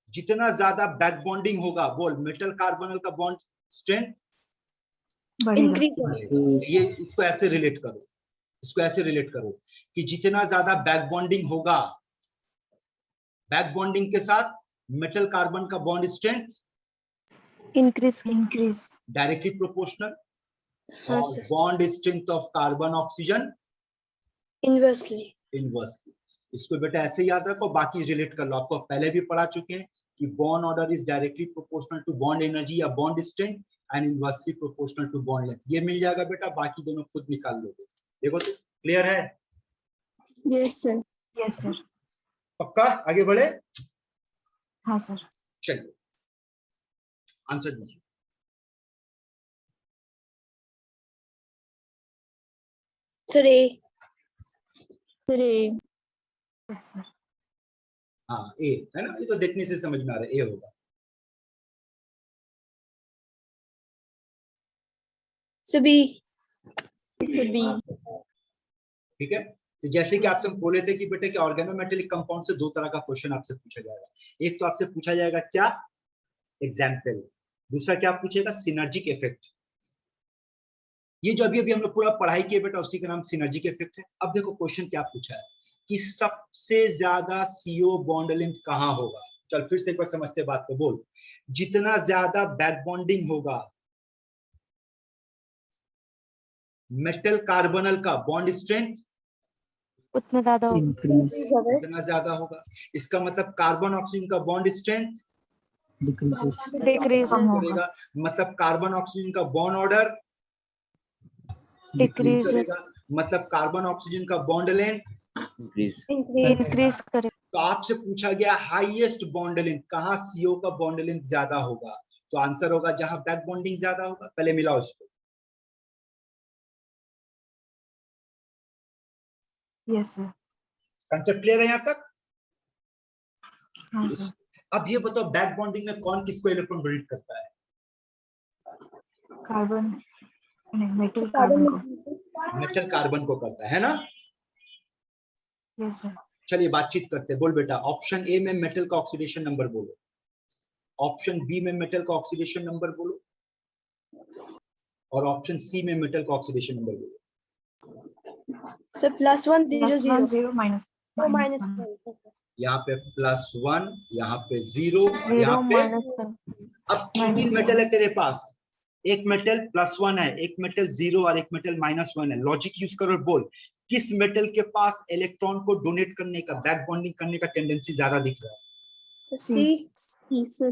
Speaker 1: जितना ज्यादा बैक बॉन्डिंग होगा, बोल मेटल कार्बन का बॉन्ड स्ट्रेंथ
Speaker 2: बढ़ेगा।
Speaker 1: ये इसको ऐसे रिलेट करो, इसको ऐसे रिलेट करो कि जितना ज्यादा बैक बॉन्डिंग होगा, बैक बॉन्डिंग के साथ मेटल कार्बन का bond strength
Speaker 2: increase
Speaker 1: directly proportional,
Speaker 6: हाँ
Speaker 1: और
Speaker 6: sir.
Speaker 1: Bond strength of carbon oxygen
Speaker 6: Inversely.
Speaker 1: Inversely. इसको बेटा ऐसे याद रखो, बाकी रिलेट कर लो। आपको पहले भी पढ़ा चुके हैं कि bond order is directly proportional to bond energy या bond strength and inversely proportional to bond length. ये मिल जाएगा बेटा, बाकी दोनों खुद निकाल लोगे। देखो तो क्लियर है?
Speaker 4: Yes sir.
Speaker 2: Yes sir.
Speaker 1: पक्का? आगे बढ़े?
Speaker 2: हाँ सर।
Speaker 1: चलिए आंसर दीजिए।
Speaker 6: Sir A.
Speaker 4: Sir
Speaker 2: yes sir.
Speaker 1: हाँ ए है ना, ये तो देखने से समझ में आ रहा है, ए होगा।
Speaker 6: Sir B.
Speaker 4: Sir B.
Speaker 1: ठीक है, तो जैसे कि आपसे हम बोले थे कि बेटे कि ऑर्गेनोमेटेलिक कंपाउंड से दो तरह का क्वेश्चन आपसे पूछा जाएगा। एक तो आपसे पूछा जाएगा क्या, एग्जाम्पल, दूसरा क्या पूछेगा, सिनर्जिक इफेक्ट। ये जो अभी अभी हम लोग पूरा पढ़ाई किए बेटा, उसी का नाम सिनर्जिक इफेक्ट है। अब देखो क्वेश्चन क्या पूछा है कि सबसे ज्यादा CO बॉन्ड लेंथ कहाँ होगा। चल फिर से एक बार समझते बात को, बोल। जितना ज्यादा बैक बॉन्डिंग होगा मेटल कार्बनल का बॉन्ड स्ट्रेंथ
Speaker 3: उतना ज्यादा
Speaker 1: इतना ज्यादा होगा। इसका मतलब कार्बन ऑक्सीजन का बॉन्ड स्ट्रेंथ
Speaker 3: डिक्रीज
Speaker 1: करेगा, मतलब कार्बन ऑक्सीजन का बॉन्ड ऑर्डर डिक्रीज करेगा, मतलब कार्बन ऑक्सीजन का बॉन्ड लेंथ
Speaker 7: increase
Speaker 3: इंक्रीज करे।
Speaker 1: तो तो आपसे पूछा गया हाईएस्ट बॉन्ड लेंथ, कहाँ सीओ का बॉन्ड लेंथ ज्यादा होगा, तो आंसर होगा जहां बैक बॉन्डिंग ज्यादा होगा। पहले मिलाओ उसको।
Speaker 2: Yes sir.
Speaker 1: कंसेप्ट क्लियर है यहाँ तक?
Speaker 2: हाँ सर।
Speaker 1: अब ये बताओ बैक बॉन्डिंग में कौन किसको इलेक्ट्रॉन डोनेट करता है?
Speaker 2: कार्बन नहीं, मेटल कार्बन को।
Speaker 1: मेटल कार्बन को करता है ना?
Speaker 2: Yes sir.
Speaker 1: चलिए बातचीत करते हैं। बोल बेटा, ऑप्शन ए में मेटल का ऑक्सीडेशन नंबर बोलो, ऑप्शन बी में मेटल का ऑक्सीडेशन नंबर बोलो, और ऑप्शन सी में मेटल का ऑक्सीडेशन नंबर बोलो।
Speaker 6: So +1 0
Speaker 2: +1
Speaker 6: 0.
Speaker 2: 0 -1
Speaker 6: -1.
Speaker 1: यहाँ पे +1, यहाँ पे 0, और
Speaker 3: 0
Speaker 1: यहाँ पे
Speaker 3: -1.
Speaker 1: अब तीन मेटल है तेरे पास, एक मेटल +1 है, एक मेटल 0 और एक मेटल -1 है। लॉजिक यूज करो, बोल किस मेटल के पास इलेक्ट्रॉन को डोनेट करने का, बैक बॉन्डिंग करने का टेंडेंसी ज्यादा दिख रहा है?
Speaker 6: So C.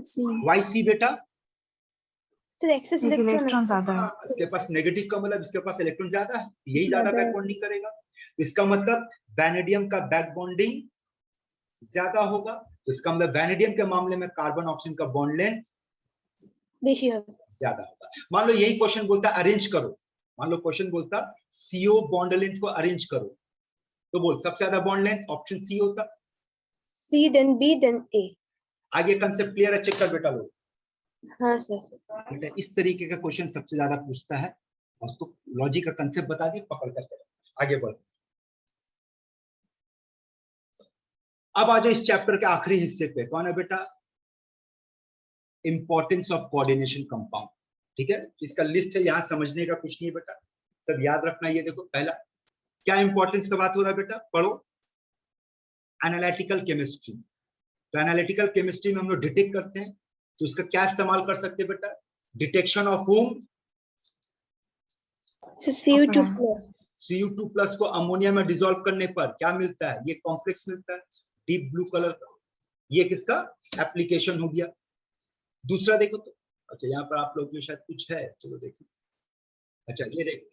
Speaker 4: C.
Speaker 1: Why C बेटा?
Speaker 6: So the excess electron.
Speaker 2: Electron ज्यादा है।
Speaker 1: इसके पास नेगेटिव का मतलब इसके पास इलेक्ट्रॉन ज्यादा है, यही ज्यादा बैक बॉन्डिंग करेगा। इसका मतलब वैनेडियम का बैक बॉन्डिंग ज्यादा होगा, तो इसका मतलब वैनेडियम के मामले में कार्बन ऑक्सीजन का बॉन्ड लेंथ
Speaker 6: बेशी होगा।
Speaker 1: ज्यादा होगा। मान लो यही क्वेश्चन बोलता अरेंज करो, मान लो क्वेश्चन बोलता सीओ बॉन्ड लेंथ को अरेंज करो, तो बोल सबसे ज्यादा बॉन्ड लेंथ ऑप्शन सी होता।
Speaker 6: C then B then A.
Speaker 1: आगे कंसेप्ट क्लियर है? चेक कर बेटा लोग।
Speaker 6: हाँ सर।
Speaker 1: बेटा इस तरीके का क्वेश्चन सबसे ज्यादा पूछता है, और उसको लॉजिक का कंसेप्ट बता दिए, पकड़ करके आगे बढ़। अब आ जाओ इस चैप्टर के आखिरी हिस्से पे। कौन है बेटा? Importance of coordination compound. ठीक है, इसका लिस्ट है, यहां समझने का कुछ नहीं है बेटा, सब याद रखना। ये देखो, पहला क्या इंपॉर्टेंस का बात हो रहा है बेटा, पढ़ो। Analytical chemistry. तो एनालिटिकल केमिस्ट्री में हम लोग डिटेक्ट करते हैं, तो इसका क्या इस्तेमाल कर सकते हैं बेटा? Detection of whom?
Speaker 6: So Cu2+.
Speaker 1: Cu2+ को अमोनिया में डिसॉल्व करने पर क्या मिलता है? ये कॉम्प्लेक्स मिलता है, डीप ब्लू कलर का। ये किसका एप्लीकेशन हो गया? दूसरा देखो तो, अच्छा यहाँ पर आप लोग के शायद कुछ है, चलो देखो। अच्छा ये देखो,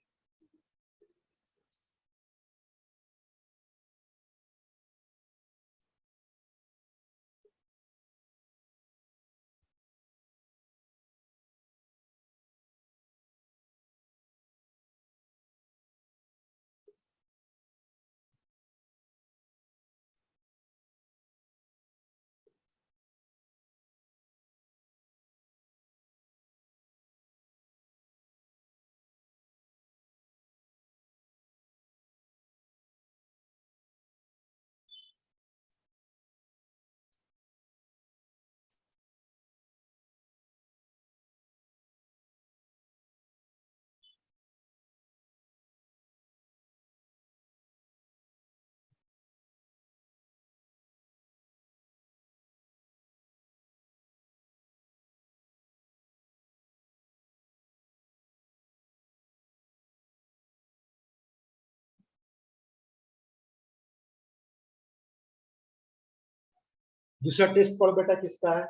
Speaker 1: दूसरा टेस्ट पढ़ो बेटा, किसका है?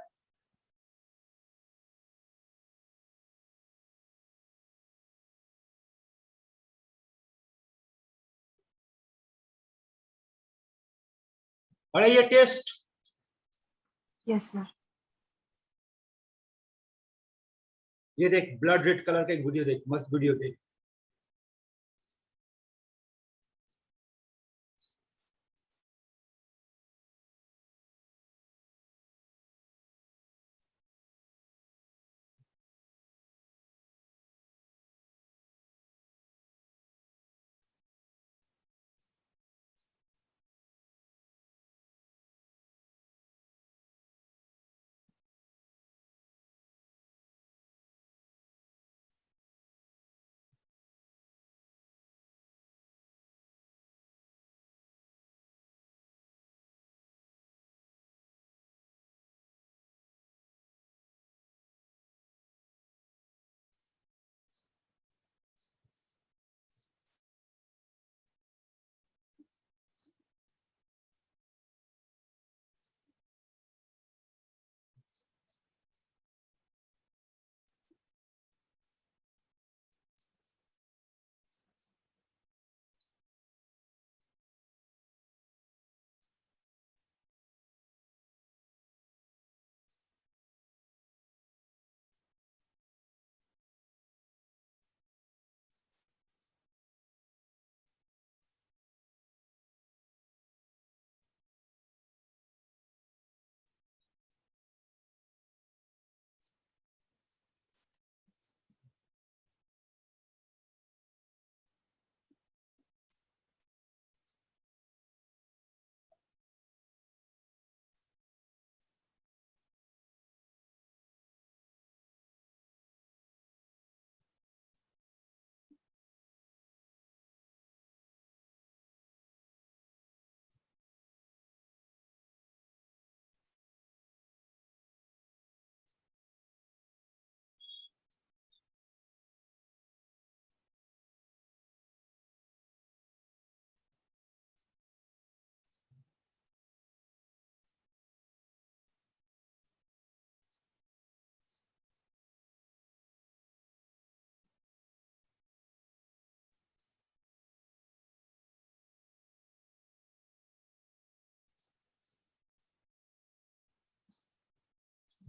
Speaker 1: अरे ये टेस्ट,
Speaker 2: यस सर।
Speaker 1: ये देख ब्लड रेड कलर का एक वीडियो देख, मस्त वीडियो देख।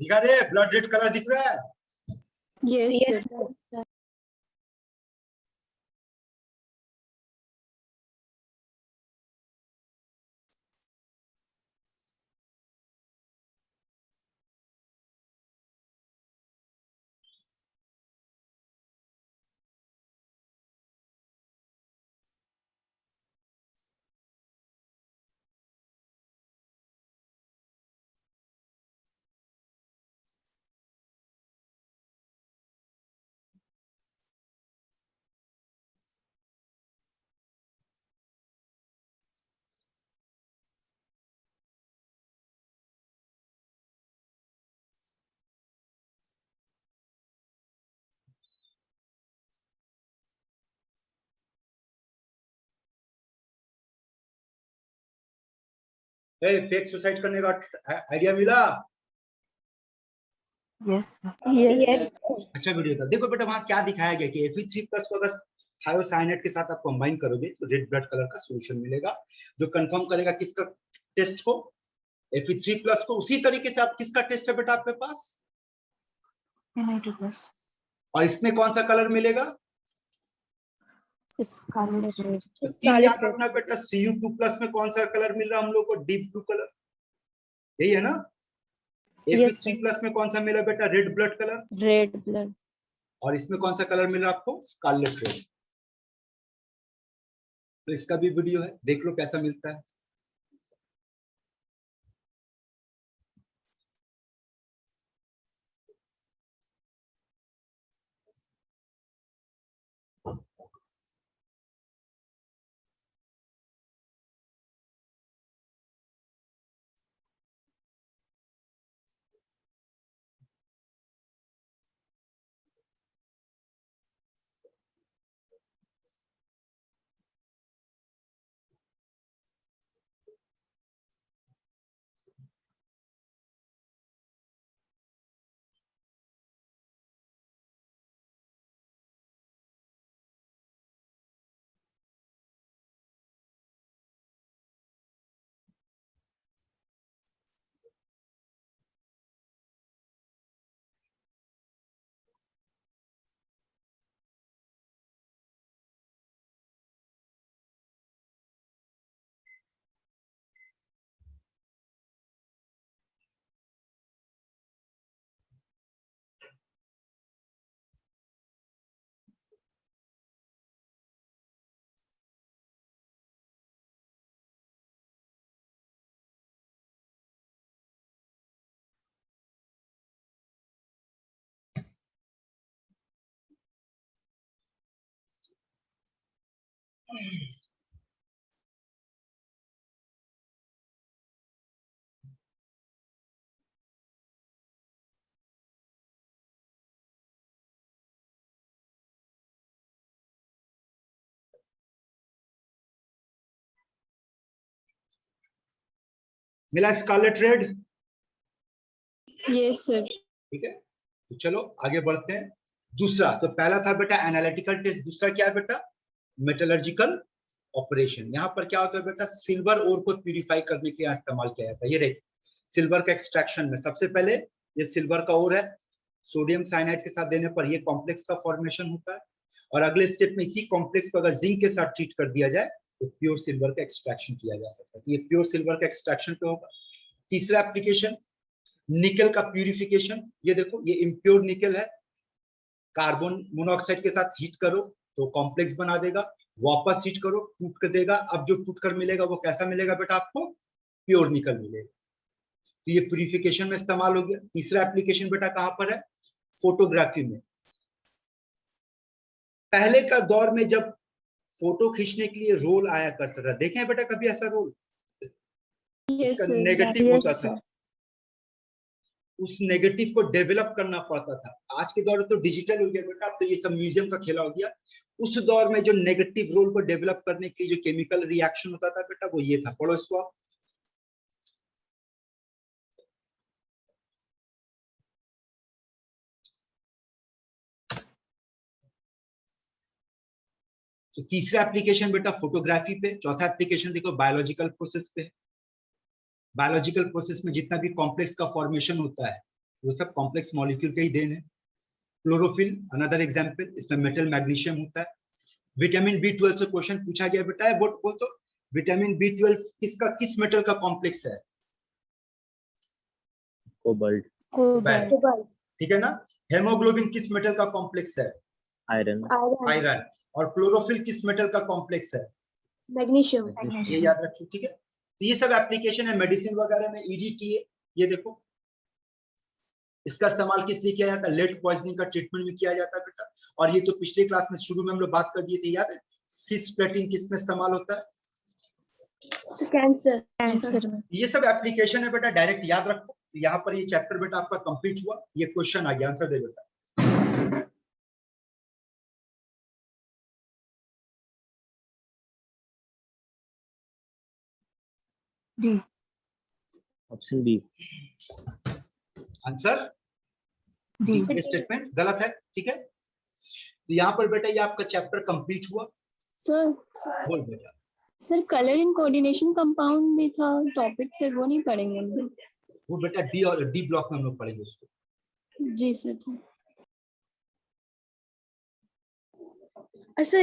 Speaker 1: दिखा रहे, ब्लड रेड कलर दिख रहा है।
Speaker 4: Yes,
Speaker 6: Yes,
Speaker 4: sir.
Speaker 6: sir.
Speaker 1: Fake suicide करने का आइडिया मिला।
Speaker 2: Yes, sir.
Speaker 4: Yes,
Speaker 6: Yes.
Speaker 4: sir.
Speaker 1: अच्छा वीडियो था। देखो बेटा वहां क्या दिखाया गया कि Fe3+ को अगर थायोसाइनेट के साथ आप कंबाइन करोगे तो रेड ब्लड कलर का सॉल्यूशन मिलेगा, जो कंफर्म करेगा किसका टेस्ट को, Fe3+ को। उसी तरीके से आप किसका टेस्ट है बेटा आपके पास,
Speaker 2: Na2+.
Speaker 1: और इसमें कौन सा कलर मिलेगा,
Speaker 2: Scarlet red.
Speaker 1: तो तीन
Speaker 6: Scarlet
Speaker 1: याद
Speaker 6: red.
Speaker 1: रखना बेटा। Cu2+ में कौन सा कलर मिल रहा है हम लोग को, डीप ब्लू कलर, यही है ना।
Speaker 3: Yes, sir.
Speaker 1: Fe3+ में कौन सा मिला बेटा, red blood colour,
Speaker 3: Red blood.
Speaker 1: और इसमें कौन सा कलर मिला आपको, स्कारलेट रेड। तो इसका भी वीडियो है, देख लो कैसा मिलता है। मिला स्कारलेट रेड,
Speaker 4: Yes, sir.
Speaker 1: ठीक है। तो चलो आगे बढ़ते हैं। दूसरा, तो पहला था बेटा एनालिटिकल टेस्ट, दूसरा क्या है बेटा, मेटलर्जिकल ऑपरेशन। यहाँ पर क्या होता है बेटा, सिल्वर ओर को प्यूरिफाई करने के लिए इस्तेमाल किया जाता है। ये देख, सिल्वर का एक्सट्रैक्शन में सबसे पहले ये सिल्वर का ओर है, सोडियम साइनाइड के साथ देने पर ये कॉम्प्लेक्स का फॉर्मेशन होता है, और अगले स्टेप में इसी कॉम्प्लेक्स को अगर जिंक के साथ ट्रीट कर दिया जाए तो प्योर सिल्वर का एक्सट्रैक्शन किया जा सकता है। तो ये प्योर सिल्वर का एक्सट्रैक्शन पे होगा। तीसरा एप्लीकेशन, निकल का प्यूरिफिकेशन। ये देखो, ये इम्प्योर निकल है, कार्बन मोनोऑक्साइड के साथ हीट करो तो कॉम्प्लेक्स बना देगा, वापस हीट करो टूट कर देगा। अब जो टूट कर मिलेगा वो कैसा मिलेगा बेटा आपको, प्योर निकल मिलेगा। तो ये प्यूरिफिकेशन में इस्तेमाल हो गया। तीसरा एप्लीकेशन बेटा कहां पर है, फोटोग्राफी में। पहले का दौर में जब फोटो खींचने के लिए रोल आया करता था, देखें बेटा कभी ऐसा रोल,
Speaker 4: Yes,
Speaker 1: उसका
Speaker 4: sir.
Speaker 1: नेगेटिव
Speaker 3: Yes,
Speaker 1: होता था,
Speaker 3: sir.
Speaker 1: उस नेगेटिव को डेवलप करना पड़ता था। आज के दौर में तो डिजिटल हो गया बेटा, अब तो ये सब म्यूजियम का खेला हो गया। उस दौर में जो नेगेटिव रोल को डेवलप करने के लिए जो केमिकल रिएक्शन होता था बेटा, वो ये था, पढ़ो इसको आप। तो तीसरा एप्लीकेशन बेटा फोटोग्राफी पे। चौथा एप्लीकेशन देखो बायोलॉजिकल प्रोसेस पे। बायोलॉजिकल प्रोसेस में जितना भी कॉम्प्लेक्स का फॉर्मेशन होता है वो सब कॉम्प्लेक्स मॉलिक्यूल के ही देन है। क्लोरोफिल अनदर एग्जांपल, इसमें मेटल मैग्नीशियम होता है। विटामिन बी12 से क्वेश्चन पूछा गया बेटा है, बोल तो विटामिन बी12 किसका, किस मेटल का कॉम्प्लेक्स है?
Speaker 7: कोबाल्ट,
Speaker 4: कोबाल्ट,
Speaker 6: Cobalt,
Speaker 1: ठीक है ना। हेमोग्लोबिन किस मेटल का कॉम्प्लेक्स है?
Speaker 7: Iron,
Speaker 6: iron,
Speaker 1: iron. और क्लोरोफिल किस मेटल का कॉम्प्लेक्स है?
Speaker 6: magnesium,
Speaker 1: ये याद रखिए, ठीक है। तो ये सब एप्लीकेशन है मेडिसिन वगैरह में। EDTA ये देखो, इसका इस्तेमाल किस लिए किया जाता है? लेड पॉइजनिंग का ट्रीटमेंट में किया जाता है बेटा। और ये तो पिछले क्लास में शुरू में हम लोग बात कर दिए थे, याद है? सिस्प्लेटिन किस में इस्तेमाल होता है?
Speaker 6: so cancer,
Speaker 4: कैंसर में।
Speaker 1: ये सब एप्लीकेशन है बेटा, डायरेक्ट याद रखो। यहाँ पर ये चैप्टर बेटा आपका कंप्लीट हुआ। ये क्वेश्चन आ गया, आंसर दे बेटा।
Speaker 2: D.
Speaker 7: Option B.
Speaker 1: Answer
Speaker 2: D.
Speaker 1: ये स्टेटमेंट गलत है, ठीक है। तो यहाँ पर बेटा ये आपका चैप्टर कंप्लीट हुआ।
Speaker 4: सर
Speaker 1: बोल बेटा।
Speaker 4: Sir colour in coordination compound भी था टॉपिक, से वो नहीं पढ़ेंगे हम लोग?
Speaker 1: वो बेटा डी और डी ब्लॉक में हम लोग पढ़ेंगे उसको।
Speaker 4: जी सर।
Speaker 6: अच्छा